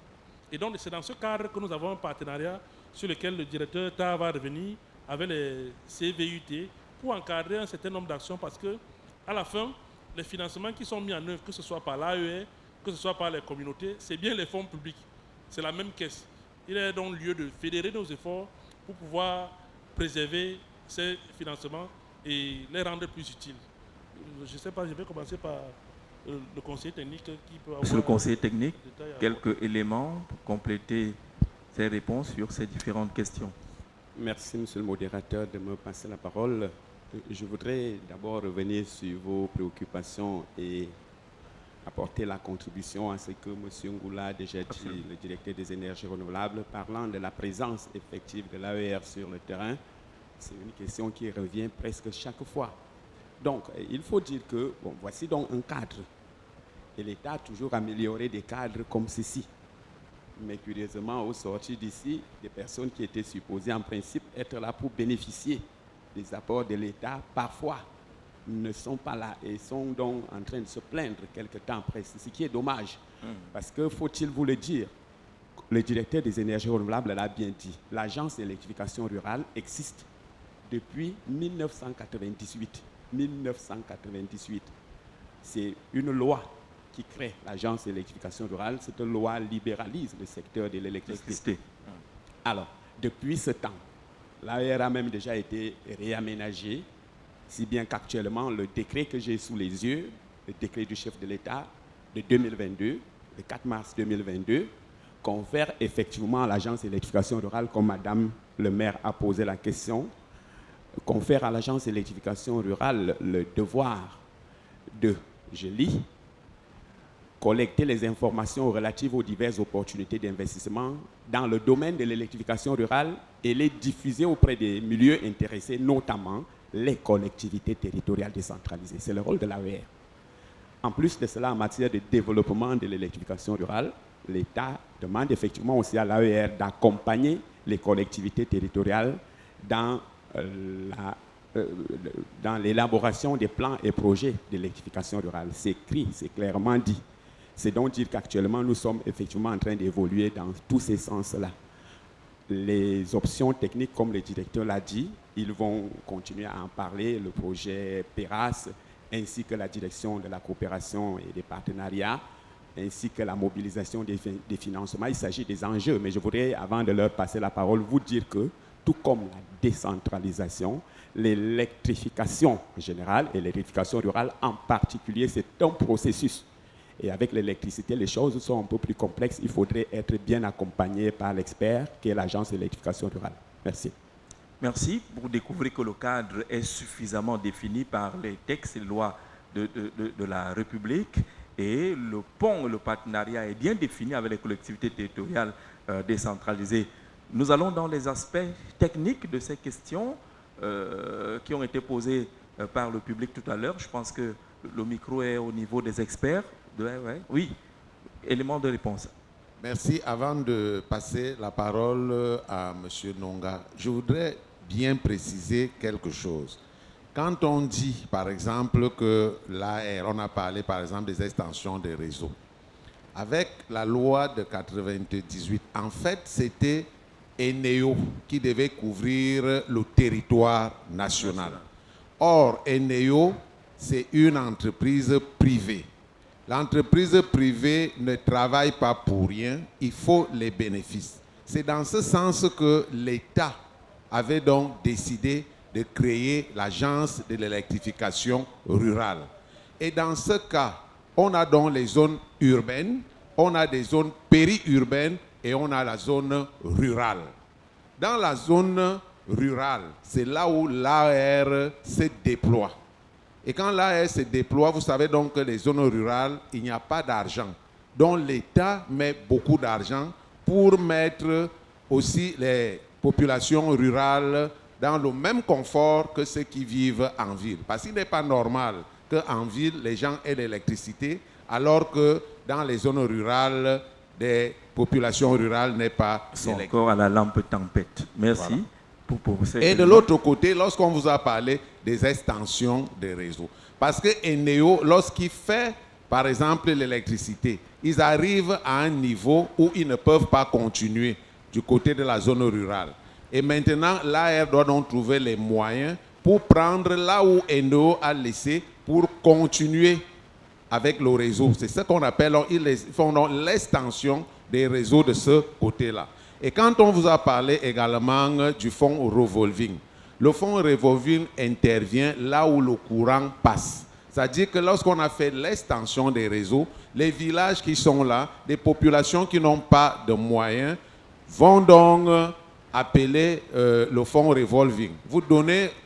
Et donc, c'est dans ce cadre que nous avons un partenariat sur lequel le directeur TAR va revenir avec les CVUT pour encadrer un certain nombre d'actions parce que, à la fin, les financements qui sont mis en œuvre, que ce soit par l'AER, que ce soit par les communautés, c'est bien les fonds publics. C'est la même caisse. Il est donc lieu de fédérer nos efforts pour pouvoir préserver ces financements et les rendre plus utiles. Je ne sais pas, je vais commencer par le conseiller technique qui peut avoir... Monsieur le conseiller technique, quelques éléments pour compléter ces réponses sur ces différentes questions. Merci, monsieur le modérateur, de me passer la parole. Je voudrais d'abord revenir sur vos préoccupations et apporter la contribution à ce que M. Ngoula a déjà dit, le directeur des énergies renouvelables, parlant de la présence effective de l'AER sur le terrain. C'est une question qui revient presque chaque fois. Donc, il faut dire que, bon, voici donc un cadre. Et l'État a toujours amélioré des cadres comme ceci. Mais curieusement, au sortir d'ici, des personnes qui étaient supposées en principe être là pour bénéficier des apports de l'État, parfois ne sont pas là et sont donc en train de se plaindre quelque temps après, ce qui est dommage. Parce que, faut-il vous le dire, le directeur des énergies renouvelables l'a bien dit, l'agence d'électrification rurale existe depuis 1998. 1998. C'est une loi qui crée l'agence d'électrification rurale. Cette loi libéralise le secteur de l'électricité. Alors, depuis ce temps, l'AER a même déjà été réaménagée, si bien qu'actuellement, le décret que j'ai sous les yeux, le décret du chef de l'État de 2022, le 4 mars 2022, confère effectivement à l'agence d'électrification rurale, comme Madame le maire a posé la question, confère à l'agence d'électrification rurale le devoir de, je lis, collecter les informations relatives aux diverses opportunités d'investissement dans le domaine de l'électrification rurale et les diffuser auprès des milieux intéressés, notamment les collectivités territoriales décentralisées. C'est le rôle de l'AER. En plus de cela, en matière de développement de l'électrification rurale, l'État demande effectivement aussi à l'AER d'accompagner les collectivités territoriales dans l'élaboration des plans et projets d'électrification rurale. C'est écrit, c'est clairement dit. C'est donc dire qu'actuellement, nous sommes effectivement en train d'évoluer dans tous ces sens-là. Les options techniques, comme le directeur l'a dit, ils vont continuer à en parler, le projet PERAS, ainsi que la direction de la coopération et des partenariats, ainsi que la mobilisation des financements. Il s'agit des enjeux, mais je voudrais, avant de leur passer la parole, vous dire que, tout comme la décentralisation, l'électrification en général et l'électrification rurale en particulier, c'est un processus. Et avec l'électricité, les choses sont un peu plus complexes. Il faudrait être bien accompagné par l'expert qui est l'agence d'électrification rurale. Merci. Merci. Pour découvrir que le cadre est suffisamment défini par les textes et lois de la République et le pont, le partenariat est bien défini avec les collectivités territoriales décentralisées. Nous allons dans les aspects techniques de ces questions qui ont été posées par le public tout à l'heure. Je pense que le micro est au niveau des experts. Oui, élément de réponse. Merci. Avant de passer la parole à M. Nonga, je voudrais bien préciser quelque chose. Quand on dit, par exemple, que l'AR, on a parlé, par exemple, des extensions des réseaux. Avec la loi de 98, en fait, c'était Eneo qui devait couvrir le territoire national. Or, Eneo, c'est une entreprise privée. L'entreprise privée ne travaille pas pour rien, il faut les bénéfices. C'est dans ce sens que l'État avait donc décidé de créer l'agence de l'électrification rurale. Et dans ce cas, on a donc les zones urbaines, on a des zones périurbaines et on a la zone rurale. Dans la zone rurale, c'est là où l'AR se déploie. Et quand l'AR se déploie, vous savez donc que les zones rurales, il n'y a pas d'argent. Donc l'État met beaucoup d'argent pour mettre aussi les populations rurales dans le même confort que ceux qui vivent en ville. Parce qu'il n'est pas normal qu'en ville, les gens aient l'électricité, alors que dans les zones rurales, des population rurale n'est pas électrifiée. Encore à la lampe tempête. Merci. Voilà. Et de l'autre côté, lorsqu'on vous a parlé des extensions des réseaux, parce que Eneo, lorsqu'il fait, par exemple, l'électricité, ils arrivent à un niveau où ils ne peuvent pas continuer du côté de la zone rurale. Et maintenant, l'AR doit donc trouver les moyens pour prendre là où Eneo a laissé pour continuer avec le réseau. C'est ce qu'on appelle, ils font donc l'extension des réseaux de ce côté-là. Et quand on vous a parlé également du fonds revolving, le fonds revolving intervient là où le courant passe. C'est-à-dire que lorsqu'on a fait l'extension des réseaux, les villages qui sont là, des populations qui n'ont pas de moyens, vont donc appeler le fonds revolving. Vous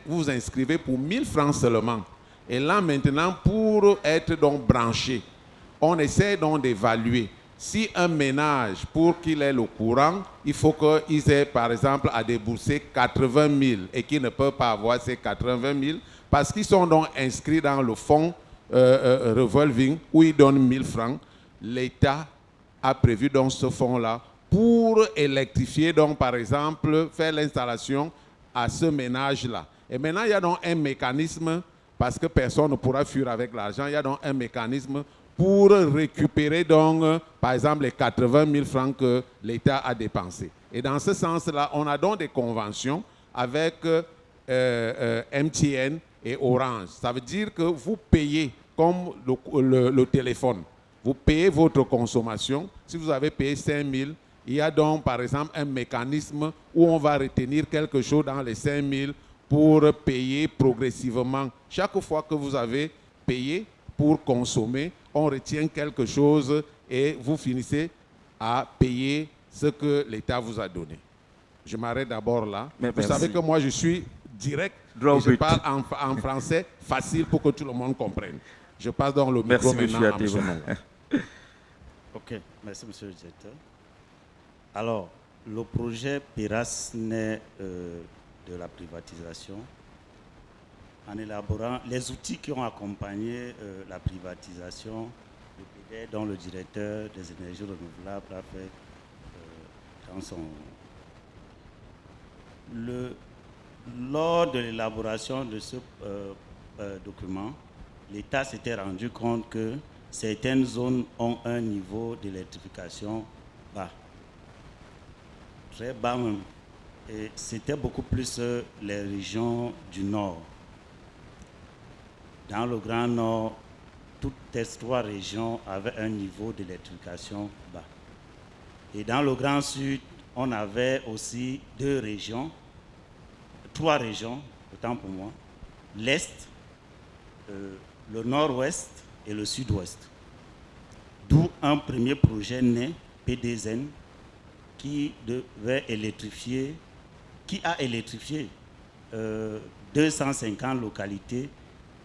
vous inscrivez pour 1000 francs seulement. Et là maintenant, pour être donc branché, on essaie donc d'évaluer. Si un ménage, pour qu'il ait le courant, il faut qu'il ait par exemple à débourser 80 000 et qu'il ne peut pas avoir ces 80 000 parce qu'ils sont donc inscrits dans le fonds revolving où ils donnent 1000 francs. L'État a prévu donc ce fonds-là pour électrifier, donc par exemple, faire l'installation à ce ménage-là. Et maintenant, il y a donc un mécanisme, parce que personne ne pourra fuir avec l'argent, il y a donc un mécanisme pour récupérer donc, par exemple, les 80 000 francs que l'État a dépensés. Et dans ce sens-là, on a donc des conventions avec MTN et Orange. Ça veut dire que vous payez comme le téléphone. Vous payez votre consommation. Si vous avez payé 5 000, il y a donc, par exemple, un mécanisme où on va retenir quelque chose dans les 5 000 pour payer progressivement. Chaque fois que vous avez payé pour consommer, on retient quelque chose et vous finissez à payer ce que l'État vous a donné. Je m'arrête d'abord là. Vous savez que moi, je suis direct et je parle en français facile pour que tout le monde comprenne. Je passe donc le micro maintenant à M. Nonga. Ok, merci monsieur le directeur. Alors, le projet PIRAS naît de la privatisation en élaborant les outils qui ont accompagné la privatisation, le PDR dont le directeur des énergies renouvelables a fait dans son... Lors de l'élaboration de ce document, l'État s'était rendu compte que certaines zones ont un niveau d'électrification bas, très bas même. Et c'était beaucoup plus les régions du Nord. Dans le Grand Nord, toutes les 3 régions avaient un niveau d'électrification bas. Et dans le Grand Sud, on avait aussi 2 régions, 3 régions, autant pour moi, l'Est, le Nord-Ouest et le Sud-Ouest. D'où un premier projet né, PDZN, qui devait électrifier, qui a électrifié 250 localités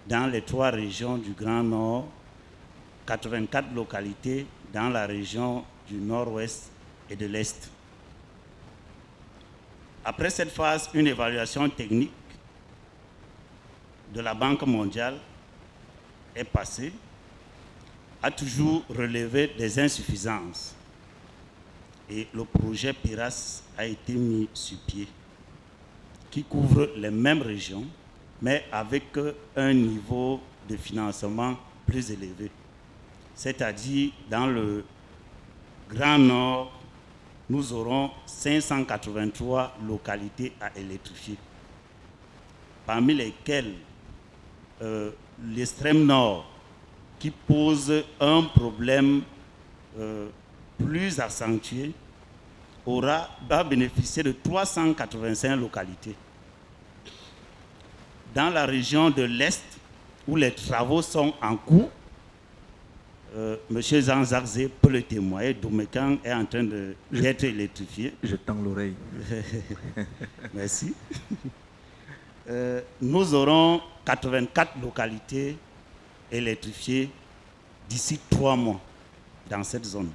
dans les 3 régions du Grand Nord, 84 localités dans la région du Nord-Ouest et de l'Est. Après cette phase, une évaluation technique de la Banque mondiale est passée, a toujours relevé des insuffisances. Et le projet PIRAS a été mis sur pied, qui couvre les mêmes régions, mais avec un niveau de financement plus élevé. C'est-à-dire, dans le Grand Nord, nous aurons 583 localités à électrifier, parmi lesquelles l'extrême nord, qui pose un problème plus accentué, va bénéficier de 385 localités. Dans la région de l'Est, où les travaux sont en cours, M. Jean Zarzé peut le témoigner, Domekan est en train d'être électrifié. Je tends l'oreille. Merci. Nous aurons 84 localités électrifiées d'ici 3 mois dans cette zone.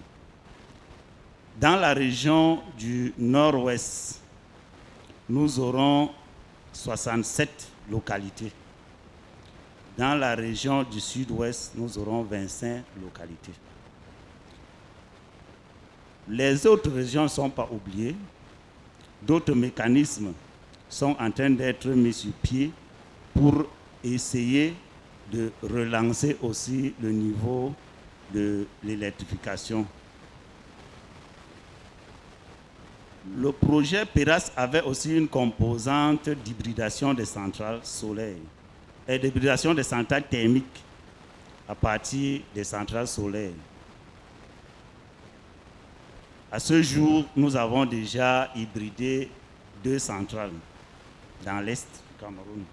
Dans la région du Nord-Ouest, nous aurons 67 localités. Dans la région du Sud-Ouest, nous aurons 25 localités. Les autres régions ne sont pas oubliées. D'autres mécanismes sont en train d'être mis sur pied pour essayer de relancer aussi le niveau de l'électrification. Le projet PERAS avait aussi une composante d'hybridation des centrales solaires et d'hybridation des centrales thermiques à partir des centrales solaires. À ce jour, nous avons déjà hybridé 2 centrales dans l'est du Cameroun.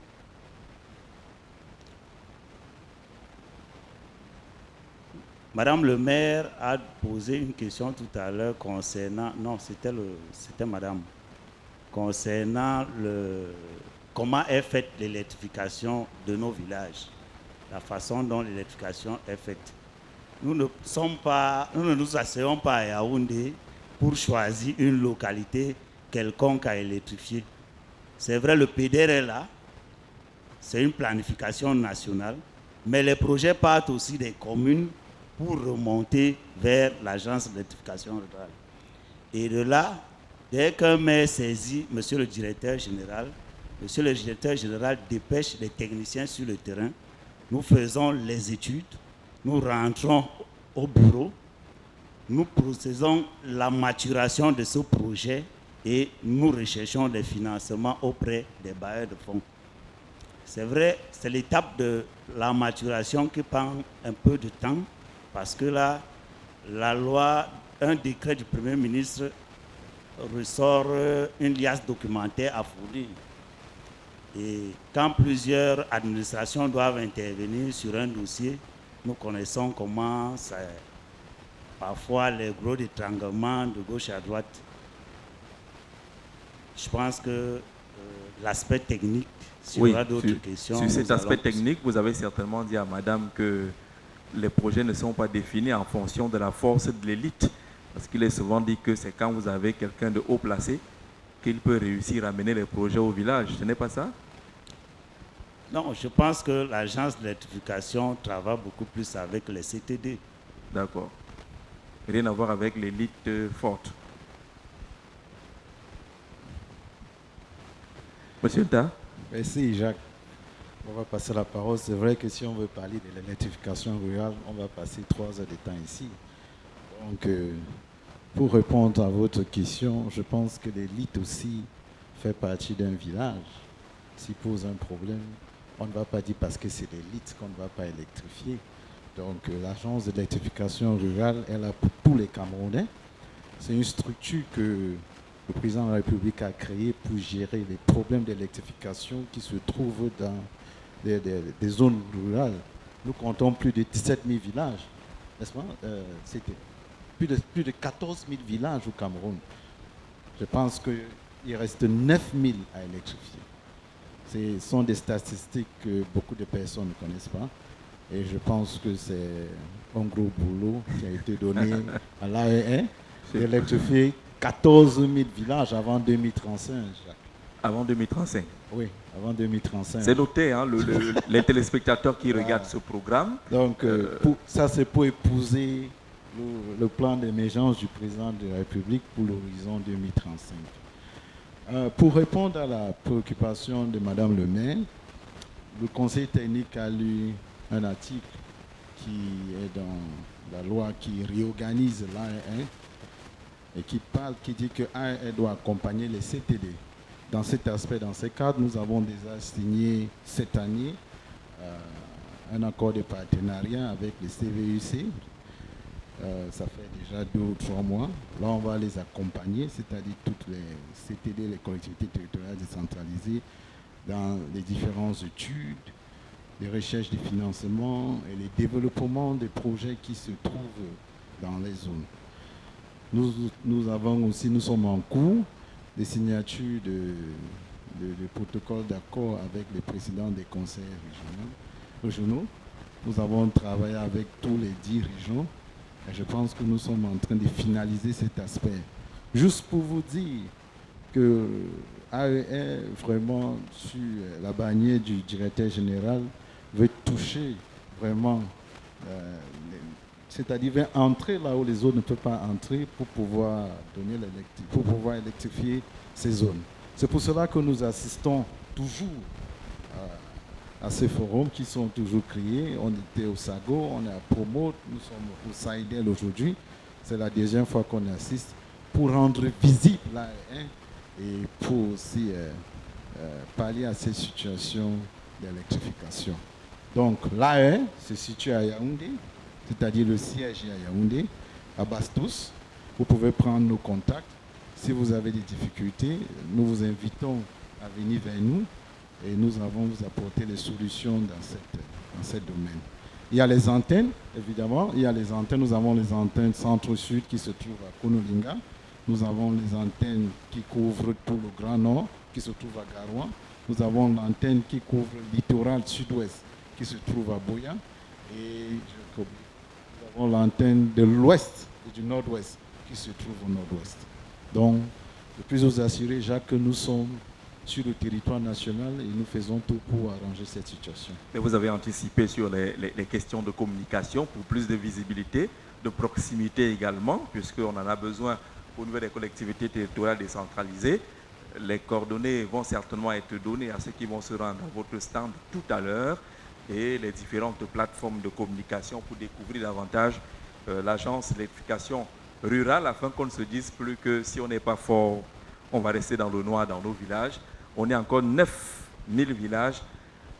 Madame le maire a posé une question tout à l'heure concernant, non, c'était madame, concernant comment est faite l'électrification de nos villages, la façon dont l'électrification est faite. Nous ne nous asseyons pas à Yaoundé pour choisir une localité quelconque à électrifier. C'est vrai, le PDR est là, c'est une planification nationale, mais les projets partent aussi des communes pour remonter vers l'agence d'électrification rurale. Et de là, dès qu'un maire saisit monsieur le directeur général dépêche les techniciens sur le terrain, nous faisons les études, nous rentrons au bureau, nous procédons la maturation de ce projet et nous recherchons des financements auprès des bailleurs de fonds. C'est vrai, c'est l'étape de la maturation qui prend un peu de temps, parce que là, la loi, un décret du Premier ministre ressort une liasse documentaire à fournir. Et quand plusieurs administrations doivent intervenir sur un dossier, nous connaissons comment c'est parfois les gros étranglements de gauche à droite. Je pense que l'aspect technique, s'il y aura d'autres questions... Sur cet aspect technique, vous avez certainement dit à madame que les projets ne sont pas définis en fonction de la force de l'élite. Parce qu'il est souvent dit que c'est quand vous avez quelqu'un de haut placé qu'il peut réussir à mener les projets au village. Ce n'est pas ça? Non, je pense que l'agence d'électrification travaille beaucoup plus avec les CTD. D'accord. Rien à voir avec l'élite forte. Monsieur Ta. Merci Jacques. On va passer la parole. C'est vrai que si on veut parler de l'électrification rurale, on va passer 3 heures de temps ici. Donc, pour répondre à votre question, je pense que l'élite aussi fait partie d'un village. S'il pose un problème, on ne va pas dire parce que c'est l'élite qu'on ne va pas électrifier. Donc, l'agence d'électrification rurale est là pour tous les Camerounais. C'est une structure que le président de la République a créée pour gérer les problèmes d'électrification qui se trouvent dans des zones rurales. Nous comptons plus de 17 000 villages, n'est-ce pas? C'était plus de 14 000 villages au Cameroun. Je pense qu'il reste 9 000 à électrifier. Ce sont des statistiques que beaucoup de personnes ne connaissent pas. Et je pense que c'est un gros boulot qui a été donné à l'AER d'électrifier 14 000 villages avant 2035, Jacques. Avant 2035? Oui, avant 2035. C'est noté, hein, les téléspectateurs qui regardent ce programme. Donc, ça c'est pour épouser le plan d'émergence du président de la République pour l'horizon 2035. Pour répondre à la préoccupation de Madame le maire, le Conseil technique a lu un article qui est dans la loi qui réorganise l'AER et qui dit que l'AER doit accompagner les CTD. Dans cet aspect, dans ce cadre, nous avons déjà signé cette année un accord de partenariat avec les CVUC. Ça fait déjà 2 ou 3 mois. Là, on va les accompagner, c'est-à-dire toutes les CTD, les collectivités territoriales décentralisées, dans les différentes études, les recherches de financement et les développements des projets qui se trouvent dans les zones. Nous sommes en cours de signature de protocoles d'accord avec les présidents des conseils régionaux. Nous avons travaillé avec tous les 10 régions. Et je pense que nous sommes en train de finaliser cet aspect. Juste pour vous dire que AER, vraiment, sur la bannière du directeur général, veut toucher vraiment c'est-à-dire vers entrer là où les autres ne peuvent pas entrer pour pouvoir électrifier ces zones. C'est pour cela que nous assistons toujours à ces forums qui sont toujours créés. On était au SAGO, on est à Promote, nous sommes au SAIDEL aujourd'hui. C'est la deuxième fois qu'on assiste pour rendre visible l'AE1 et pour aussi pallier à ces situations d'électrification. Donc l'AE se situe à Yaoundé, c'est-à-dire le siège est à Yaoundé, à Bastous. Vous pouvez prendre nos contacts. Si vous avez des difficultés, nous vous invitons à venir vers nous et nous allons vous apporter les solutions dans ce domaine. Il y a les antennes, évidemment. Il y a les antennes. Nous avons les antennes centre-sud qui se trouvent à Konolinga. Nous avons les antennes qui couvrent tout le Grand Nord, qui se trouve à Garoua. Nous avons l'antenne qui couvre le littoral sud-ouest, qui se trouve à Boya. Et nous avons l'antenne de l'ouest et du nord-ouest, qui se trouve au nord-ouest. Donc, je puis vous assurer, Jacques, que nous sommes sur le territoire national et nous faisons tout pour arranger cette situation. Mais vous avez anticipé sur les questions de communication pour plus de visibilité, de proximité également, puisqu'on en a besoin au niveau des collectivités territoriales décentralisées. Les coordonnées vont certainement être données à ceux qui vont se rendre à votre stand tout à l'heure et les différentes plateformes de communication pour découvrir davantage l'agence d'électrification rurale afin qu'on ne se dise plus que si on n'est pas fort, on va rester dans le noir dans nos villages. On est encore 9000 villages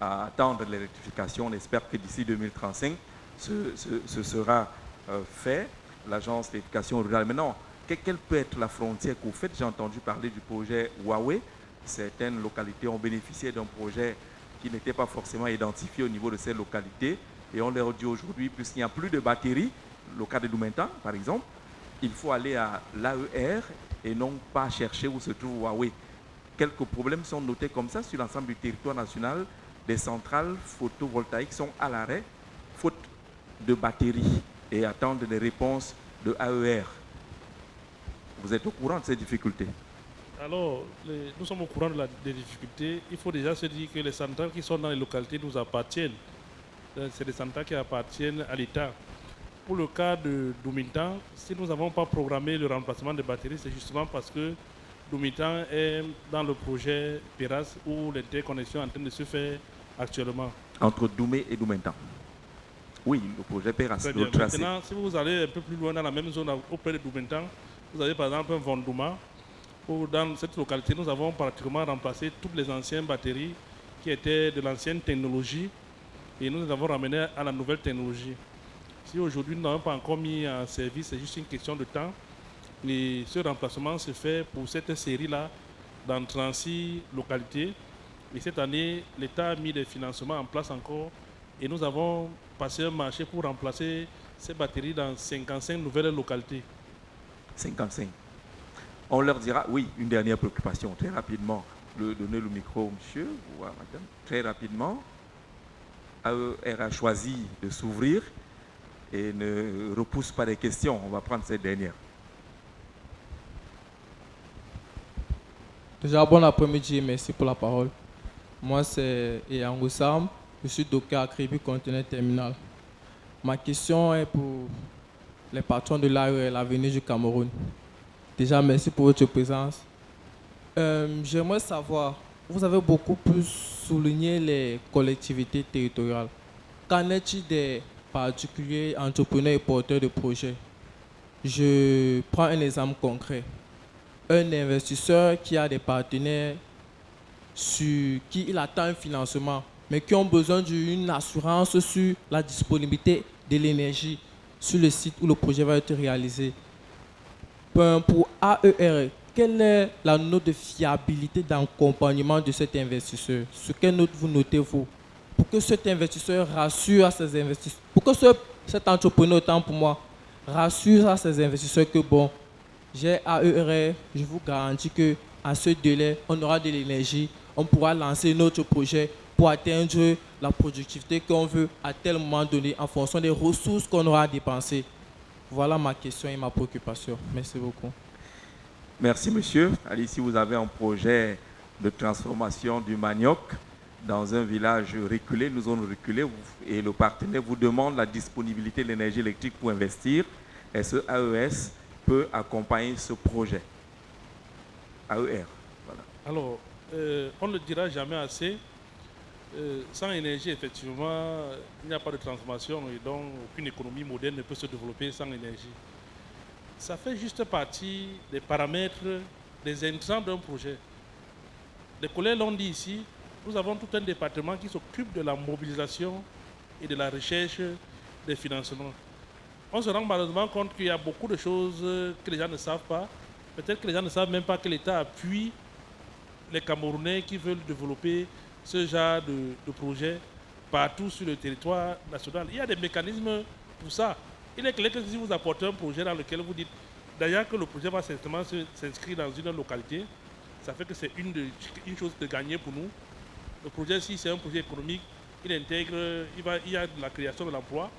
à attendre l'électrification. On espère que d'ici 2035, ce sera fait, l'agence d'électrification rurale. Maintenant, quelle peut être la frontière que vous faites? J'ai entendu parler du projet Huawei. Certaines localités ont bénéficié d'un projet qui n'était pas forcément identifié au niveau de ces localités. Et on leur dit aujourd'hui, puisqu'il n'y a plus de batteries, le cas de Doumentan, par exemple, il faut aller à l'AER et non pas chercher où se trouve Huawei. Quelques problèmes sont notés comme ça sur l'ensemble du territoire national. Des centrales photovoltaïques sont à l'arrêt, faute de batteries, et attendent des réponses de AER. Vous êtes au courant de ces difficultés? Alors, nous sommes au courant des difficultés. Il faut déjà se dire que les centrales qui sont dans les localités nous appartiennent. C'est des centrales qui appartiennent à l'État. Pour le cas de Doumentan, si nous n'avons pas programmé le remplacement des batteries, c'est justement parce que Doumentan est dans le projet PERAS où l'interconnexion est en train de se faire actuellement. Entre Doumé et Doumentan. Oui, le projet PERAS. Maintenant, si vous allez un peu plus loin dans la même zone auprès de Doumentan, vous avez par exemple un Vondouma, où dans cette localité, nous avons pratiquement remplacé toutes les anciennes batteries qui étaient de l'ancienne technologie et nous les avons ramenées à la nouvelle technologie. Si aujourd'hui nous n'avons pas encore mis en service, c'est juste une question de temps. Et ce remplacement se fait pour cette série-là dans 36 localités. Et cette année, l'État a mis des financements en place encore. Et nous avons passé un marché pour remplacer ces batteries dans 55 nouvelles localités. 55. On leur dira, oui, une dernière préoccupation, très rapidement. Donnez le micro, monsieur, ou à madame. Très rapidement, AER a choisi de s'ouvrir et ne repousse pas les questions. On va prendre cette dernière. Déjà, bon après-midi et merci pour la parole. Moi, c'est Eyango Sam. Je suis docker à Kribi Conteneur Terminal. Ma question est pour les patrons de l'AER, l'avenir du Cameroun. Déjà, merci pour votre présence. J'aimerais savoir, vous avez beaucoup plus souligné les collectivités territoriales. Qu'en est-il des particuliers entrepreneurs et porteurs de projets? Je prends un exemple concret. Un investisseur qui a des partenaires sur qui il attend un financement, mais qui ont besoin d'une assurance sur la disponibilité de l'énergie sur le site où le projet va être réalisé. Pour AER, quelle est la note de fiabilité d'accompagnement de cet investisseur? Sur quelle note vous notez-vous? Pour que cet investisseur rassure à ses investisseurs, pour que cet entrepreneur, autant pour moi, rassure à ses investisseurs que bon, j'ai AER, je vous garantis qu'à ce délai, on aura de l'énergie, on pourra lancer notre projet pour atteindre la productivité qu'on veut à tel moment donné en fonction des ressources qu'on aura dépensées. Voilà ma question et ma préoccupation. Merci beaucoup. Merci, monsieur. Allez, si vous avez un projet de transformation du manioc dans un village reculé, une zone reculée, et le partenaire vous demande la disponibilité de l'énergie électrique pour investir, et ce AES peut accompagner ce projet. AER, voilà. Alors, on ne le dira jamais assez. Sans énergie, effectivement, il n'y a pas de transformation et donc aucune économie moderne ne peut se développer sans énergie. Ça fait juste partie des paramètres, des intrants d'un projet. Les collègues l'ont dit ici, nous avons tout un département qui s'occupe de la mobilisation et de la recherche des financements. On se rend malheureusement compte qu'il y a beaucoup de choses que les gens ne savent pas. Peut-être que les gens ne savent même pas que l'État appuie les Camerounais qui veulent développer ce genre de projet partout sur le territoire national. Il y a des mécanismes pour ça. Il est clair que si vous apportez un projet dans lequel vous dites d'ailleurs que le projet va certainement s'inscrire dans une localité, ça fait que c'est une chose de gagner pour nous. Le projet, si c'est un projet économique, il intègre, il y a de la création de l'emploi.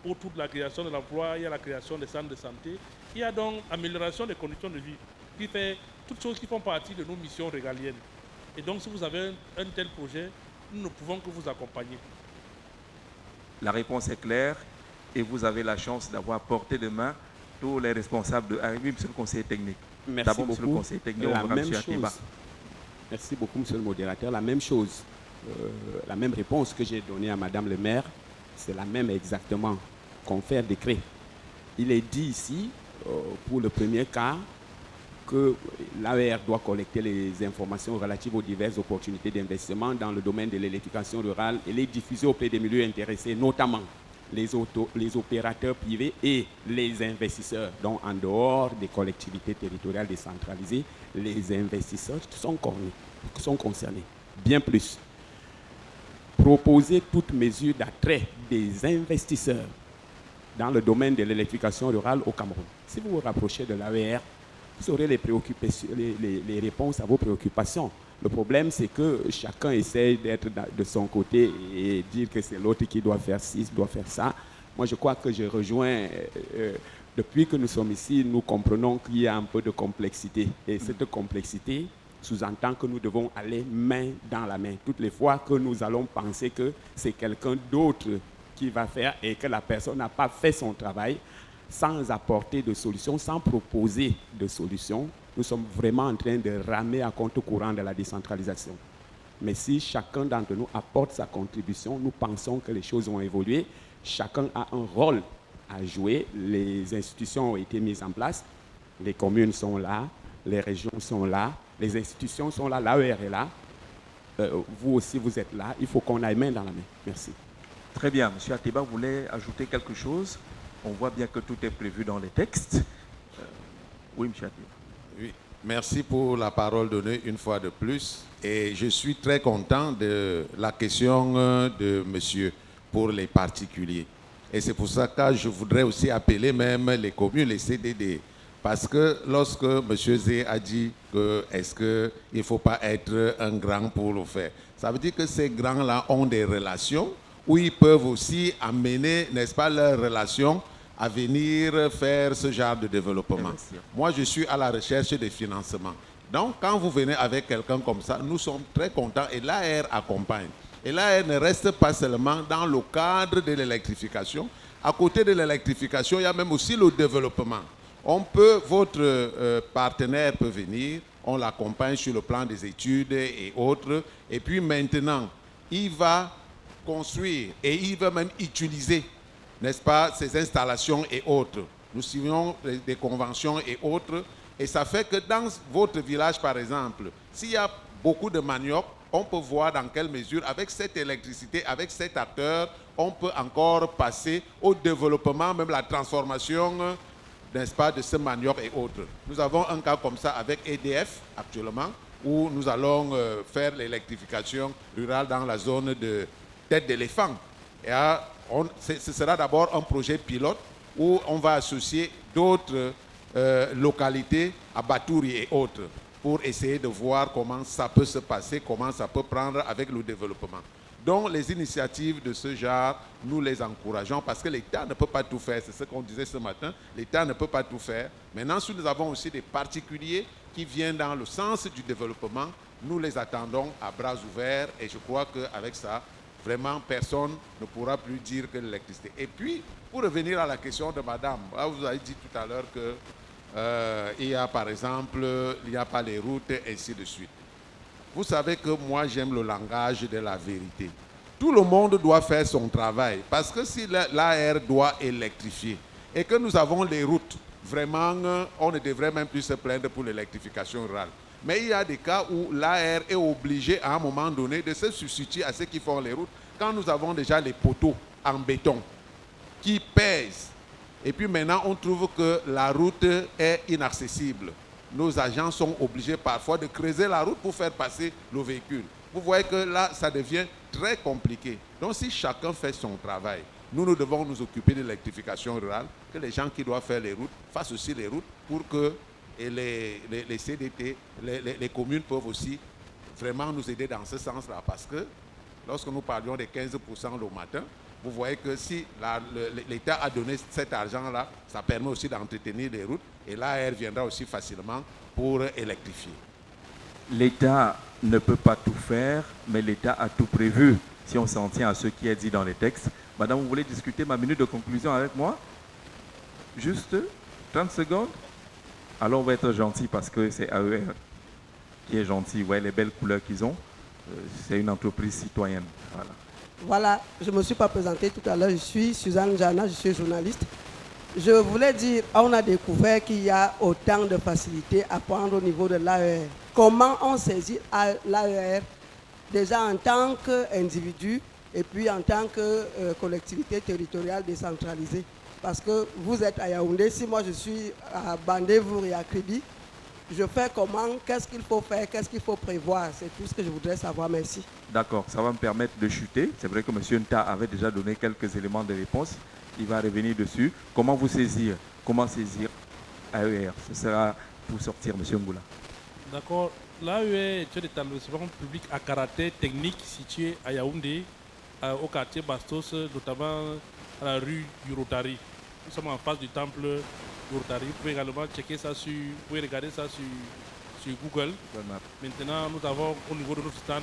Autour de la création de l'emploi, il y a la création des centres de santé. Il y a donc amélioration des conditions de vie, qui fait toutes choses qui font partie de nos missions régaliennes. Et donc, si vous avez un tel projet, nous ne pouvons que vous accompagner. La réponse est claire et vous avez la chance d'avoir porté de main tous les responsables de ARIBI, monsieur le conseiller technique. Merci beaucoup. Monsieur le conseiller technique, la même monsieur chose. Atiba. Merci beaucoup, monsieur le modérateur. La même chose, la même réponse que j'ai donnée à madame le maire, c'est la même exactement, confère décret. Il est dit ici, pour le premier cas, que l'AER doit collecter les informations relatives aux diverses opportunités d'investissement dans le domaine de l'électrification rurale et les diffuser auprès des milieux intéressés, notamment les opérateurs privés et les investisseurs. Donc, en dehors des collectivités territoriales décentralisées, les investisseurs sont concernés. Bien plus, proposer toute mesure d'attrait des investisseurs dans le domaine de l'électrification rurale au Cameroun. Si vous vous rapprochez de l'AER, vous aurez les réponses à vos préoccupations. Le problème, c'est que chacun essaie d'être de son côté et dire que c'est l'autre qui doit faire ci, doit faire ça. Moi, je crois que je rejoins, depuis que nous sommes ici, nous comprenons qu'il y a un peu de complexité. Et cette complexité sous-entend que nous devons aller main dans la main. Toutes les fois que nous allons penser que c'est quelqu'un d'autre qui va faire et que la personne n'a pas fait son travail, sans apporter de solutions, sans proposer de solutions, nous sommes vraiment en train de ramer à compte courant de la décentralisation. Mais si chacun d'entre nous apporte sa contribution, nous pensons que les choses vont évoluer. Chacun a un rôle à jouer. Les institutions ont été mises en place. Les communes sont là. Les régions sont là. Les institutions sont là. L'AER est là. Vous aussi, vous êtes là. Il faut qu'on aille main dans la main. Merci. Très bien. M. Atiba voulait ajouter quelque chose. On voit bien que tout est prévu dans les textes. Oui, M. Atiba. Oui, merci pour la parole donnée une fois de plus. Et je suis très content de la question de monsieur pour les particuliers. Et c'est pour ça que je voudrais aussi appeler même les communes, les CDD. Parce que lorsque M. Zé a dit que est-ce qu'il ne faut pas être un grand pour le faire, ça veut dire que ces grands-là ont des relations où ils peuvent aussi amener, n'est-ce pas, leurs relations à venir faire ce genre de développement. Moi, je suis à la recherche des financements. Donc, quand vous venez avec quelqu'un comme ça, nous sommes très contents et l'AER accompagne. Et l'AER ne reste pas seulement dans le cadre de l'électrification. À côté de l'électrification, il y a même aussi le développement. Votre partenaire peut venir, on l'accompagne sur le plan des études et autres. Et puis maintenant, il va construire et il va même utiliser, n'est-ce pas, ces installations et autres. Nous signons des conventions et autres. Et ça fait que dans votre village, par exemple, s'il y a beaucoup de manioc, on peut voir dans quelle mesure, avec cette électricité, avec cet acteur, on peut encore passer au développement, même la transformation, n'est-ce pas, de ce manioc et autres. Nous avons un cas comme ça avec EDF actuellement, où nous allons faire l'électrification rurale dans la zone de tête d'éléphant. Et ce sera d'abord un projet pilote où on va associer d'autres localités à Batouri et autres pour essayer de voir comment ça peut se passer, comment ça peut prendre avec le développement. Donc les initiatives de ce genre, nous les encourageons parce que l'État ne peut pas tout faire. C'est ce qu'on disait ce matin, l'État ne peut pas tout faire. Maintenant, si nous avons aussi des particuliers qui viennent dans le sens du développement, nous les attendons à bras ouverts et je crois qu'avec ça, vraiment, personne ne pourra plus dire que l'électricité. Et puis, pour revenir à la question de madame, vous avez dit tout à l'heure qu'il y a, par exemple, il n'y a pas les routes, et ainsi de suite. Vous savez que moi, j'aime le langage de la vérité. Tout le monde doit faire son travail. Parce que si l'AR doit électrifier et que nous avons les routes, vraiment, on ne devrait même plus se plaindre pour l'électrification rurale. Mais il y a des cas où l'AR est obligé à un moment donné de se substituer à ceux qui font les routes quand nous avons déjà les poteaux en béton qui pèsent. Et puis maintenant, on trouve que la route est inaccessible. Nos agents sont obligés parfois de creuser la route pour faire passer le véhicule. Vous voyez que là, ça devient très compliqué. Donc si chacun fait son travail, nous devons nous occuper de l'électrification rurale, que les gens qui doivent faire les routes fassent aussi les routes pour que les CDT, les communes peuvent aussi vraiment nous aider dans ce sens-là. Parce que lorsque nous parlions des 15% le matin, vous voyez que si l'État a donné cet argent-là, ça permet aussi d'entretenir les routes et l'AR viendra aussi facilement pour électrifier. L'État ne peut pas tout faire, mais l'État a tout prévu, si on s'en tient à ce qui est dit dans les textes. Madame, vous voulez discuter ma minute de conclusion avec moi? Juste 30 secondes? Alors on va être gentil parce que c'est AER qui est gentil. Vous voyez les belles couleurs qu'ils ont. C'est une entreprise citoyenne. Voilà. Voilà, je ne me suis pas présentée tout à l'heure. Je suis Suzanne Jana, je suis journaliste. Je voulais dire, on a découvert qu'il y a autant de facilité à prendre au niveau de l'AER. Comment on saisit l'AER déjà en tant qu'individu et puis en tant que collectivité territoriale décentralisée? Parce que vous êtes à Yaoundé, si moi je suis à Bandévour et à Kribi, je fais comment, qu'est-ce qu'il faut faire, qu'est-ce qu'il faut prévoir? C'est tout ce que je voudrais savoir, merci. D'accord, ça va me permettre de chuter. C'est vrai que M. Nta avait déjà donné quelques éléments de réponse. Il va revenir dessus. Comment vous saisir? Comment saisir AER? Ce sera pour sortir, M. Ngoula. D'accord. L'AER est un établissement public à caractère technique situé à Yaoundé, au quartier Bastos, notamment à la rue du Rotary. Nous sommes en face du temple du Rotary. Vous pouvez également checker ça vous pouvez regarder ça sur Google. Maintenant, nous avons au niveau de notre stand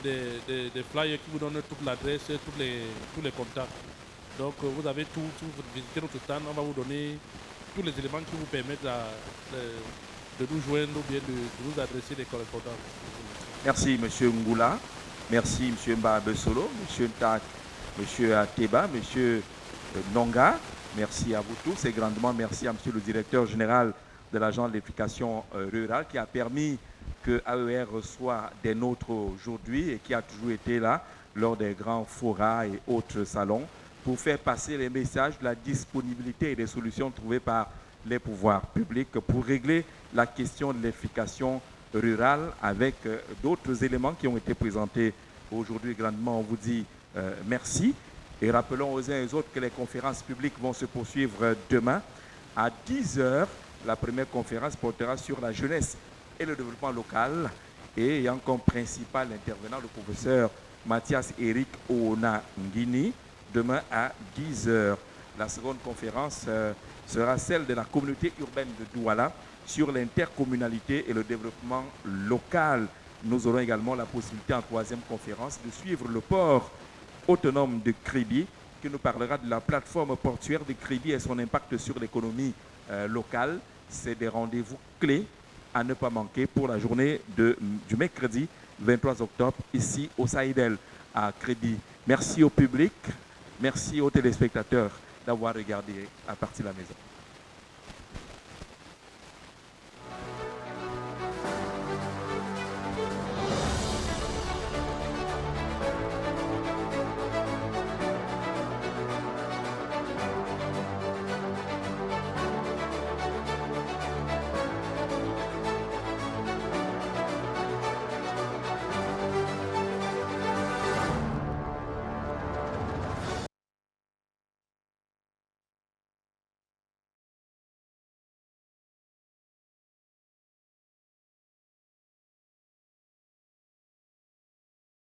des flyers qui vous donnent toute l'adresse, tous les contacts. Donc vous avez tout, vous visitez notre stand, on va vous donner tous les éléments qui vous permettent de nous joindre ou bien de nous adresser des correspondances. Merci M. Ngoula, merci M. Mbabe Solo, M. Ntak, M. Ateba, M. Nonga. Merci à vous tous et grandement merci à M. le directeur général de l'agence d'électrification rurale qui a permis que AER reçoit des nôtres aujourd'hui et qui a toujours été là lors des grands forats et autres salons pour faire passer les messages de la disponibilité et des solutions trouvées par les pouvoirs publics pour régler la question de l'électrification rurale avec d'autres éléments qui ont été présentés aujourd'hui grandement. On vous dit merci et rappelons aux uns et aux autres que les conférences publiques vont se poursuivre demain à 10 h. La première conférence portera sur la jeunesse et le développement local et ayant comme principal intervenant le professeur Mathias Eric Oona Ngini demain à 10 h. La seconde conférence sera celle de la communauté urbaine de Douala sur l'intercommunalité et le développement local. Nous aurons également la possibilité en troisième conférence de suivre le port autonome de Kribi qui nous parlera de la plateforme portuaire de Kribi et son impact sur l'économie locale. C'est des rendez-vous clés à ne pas manquer pour la journée du mercredi 23 octobre ici au Saïdel à Kribi. Merci au public, merci aux téléspectateurs d'avoir regardé à partir de la maison.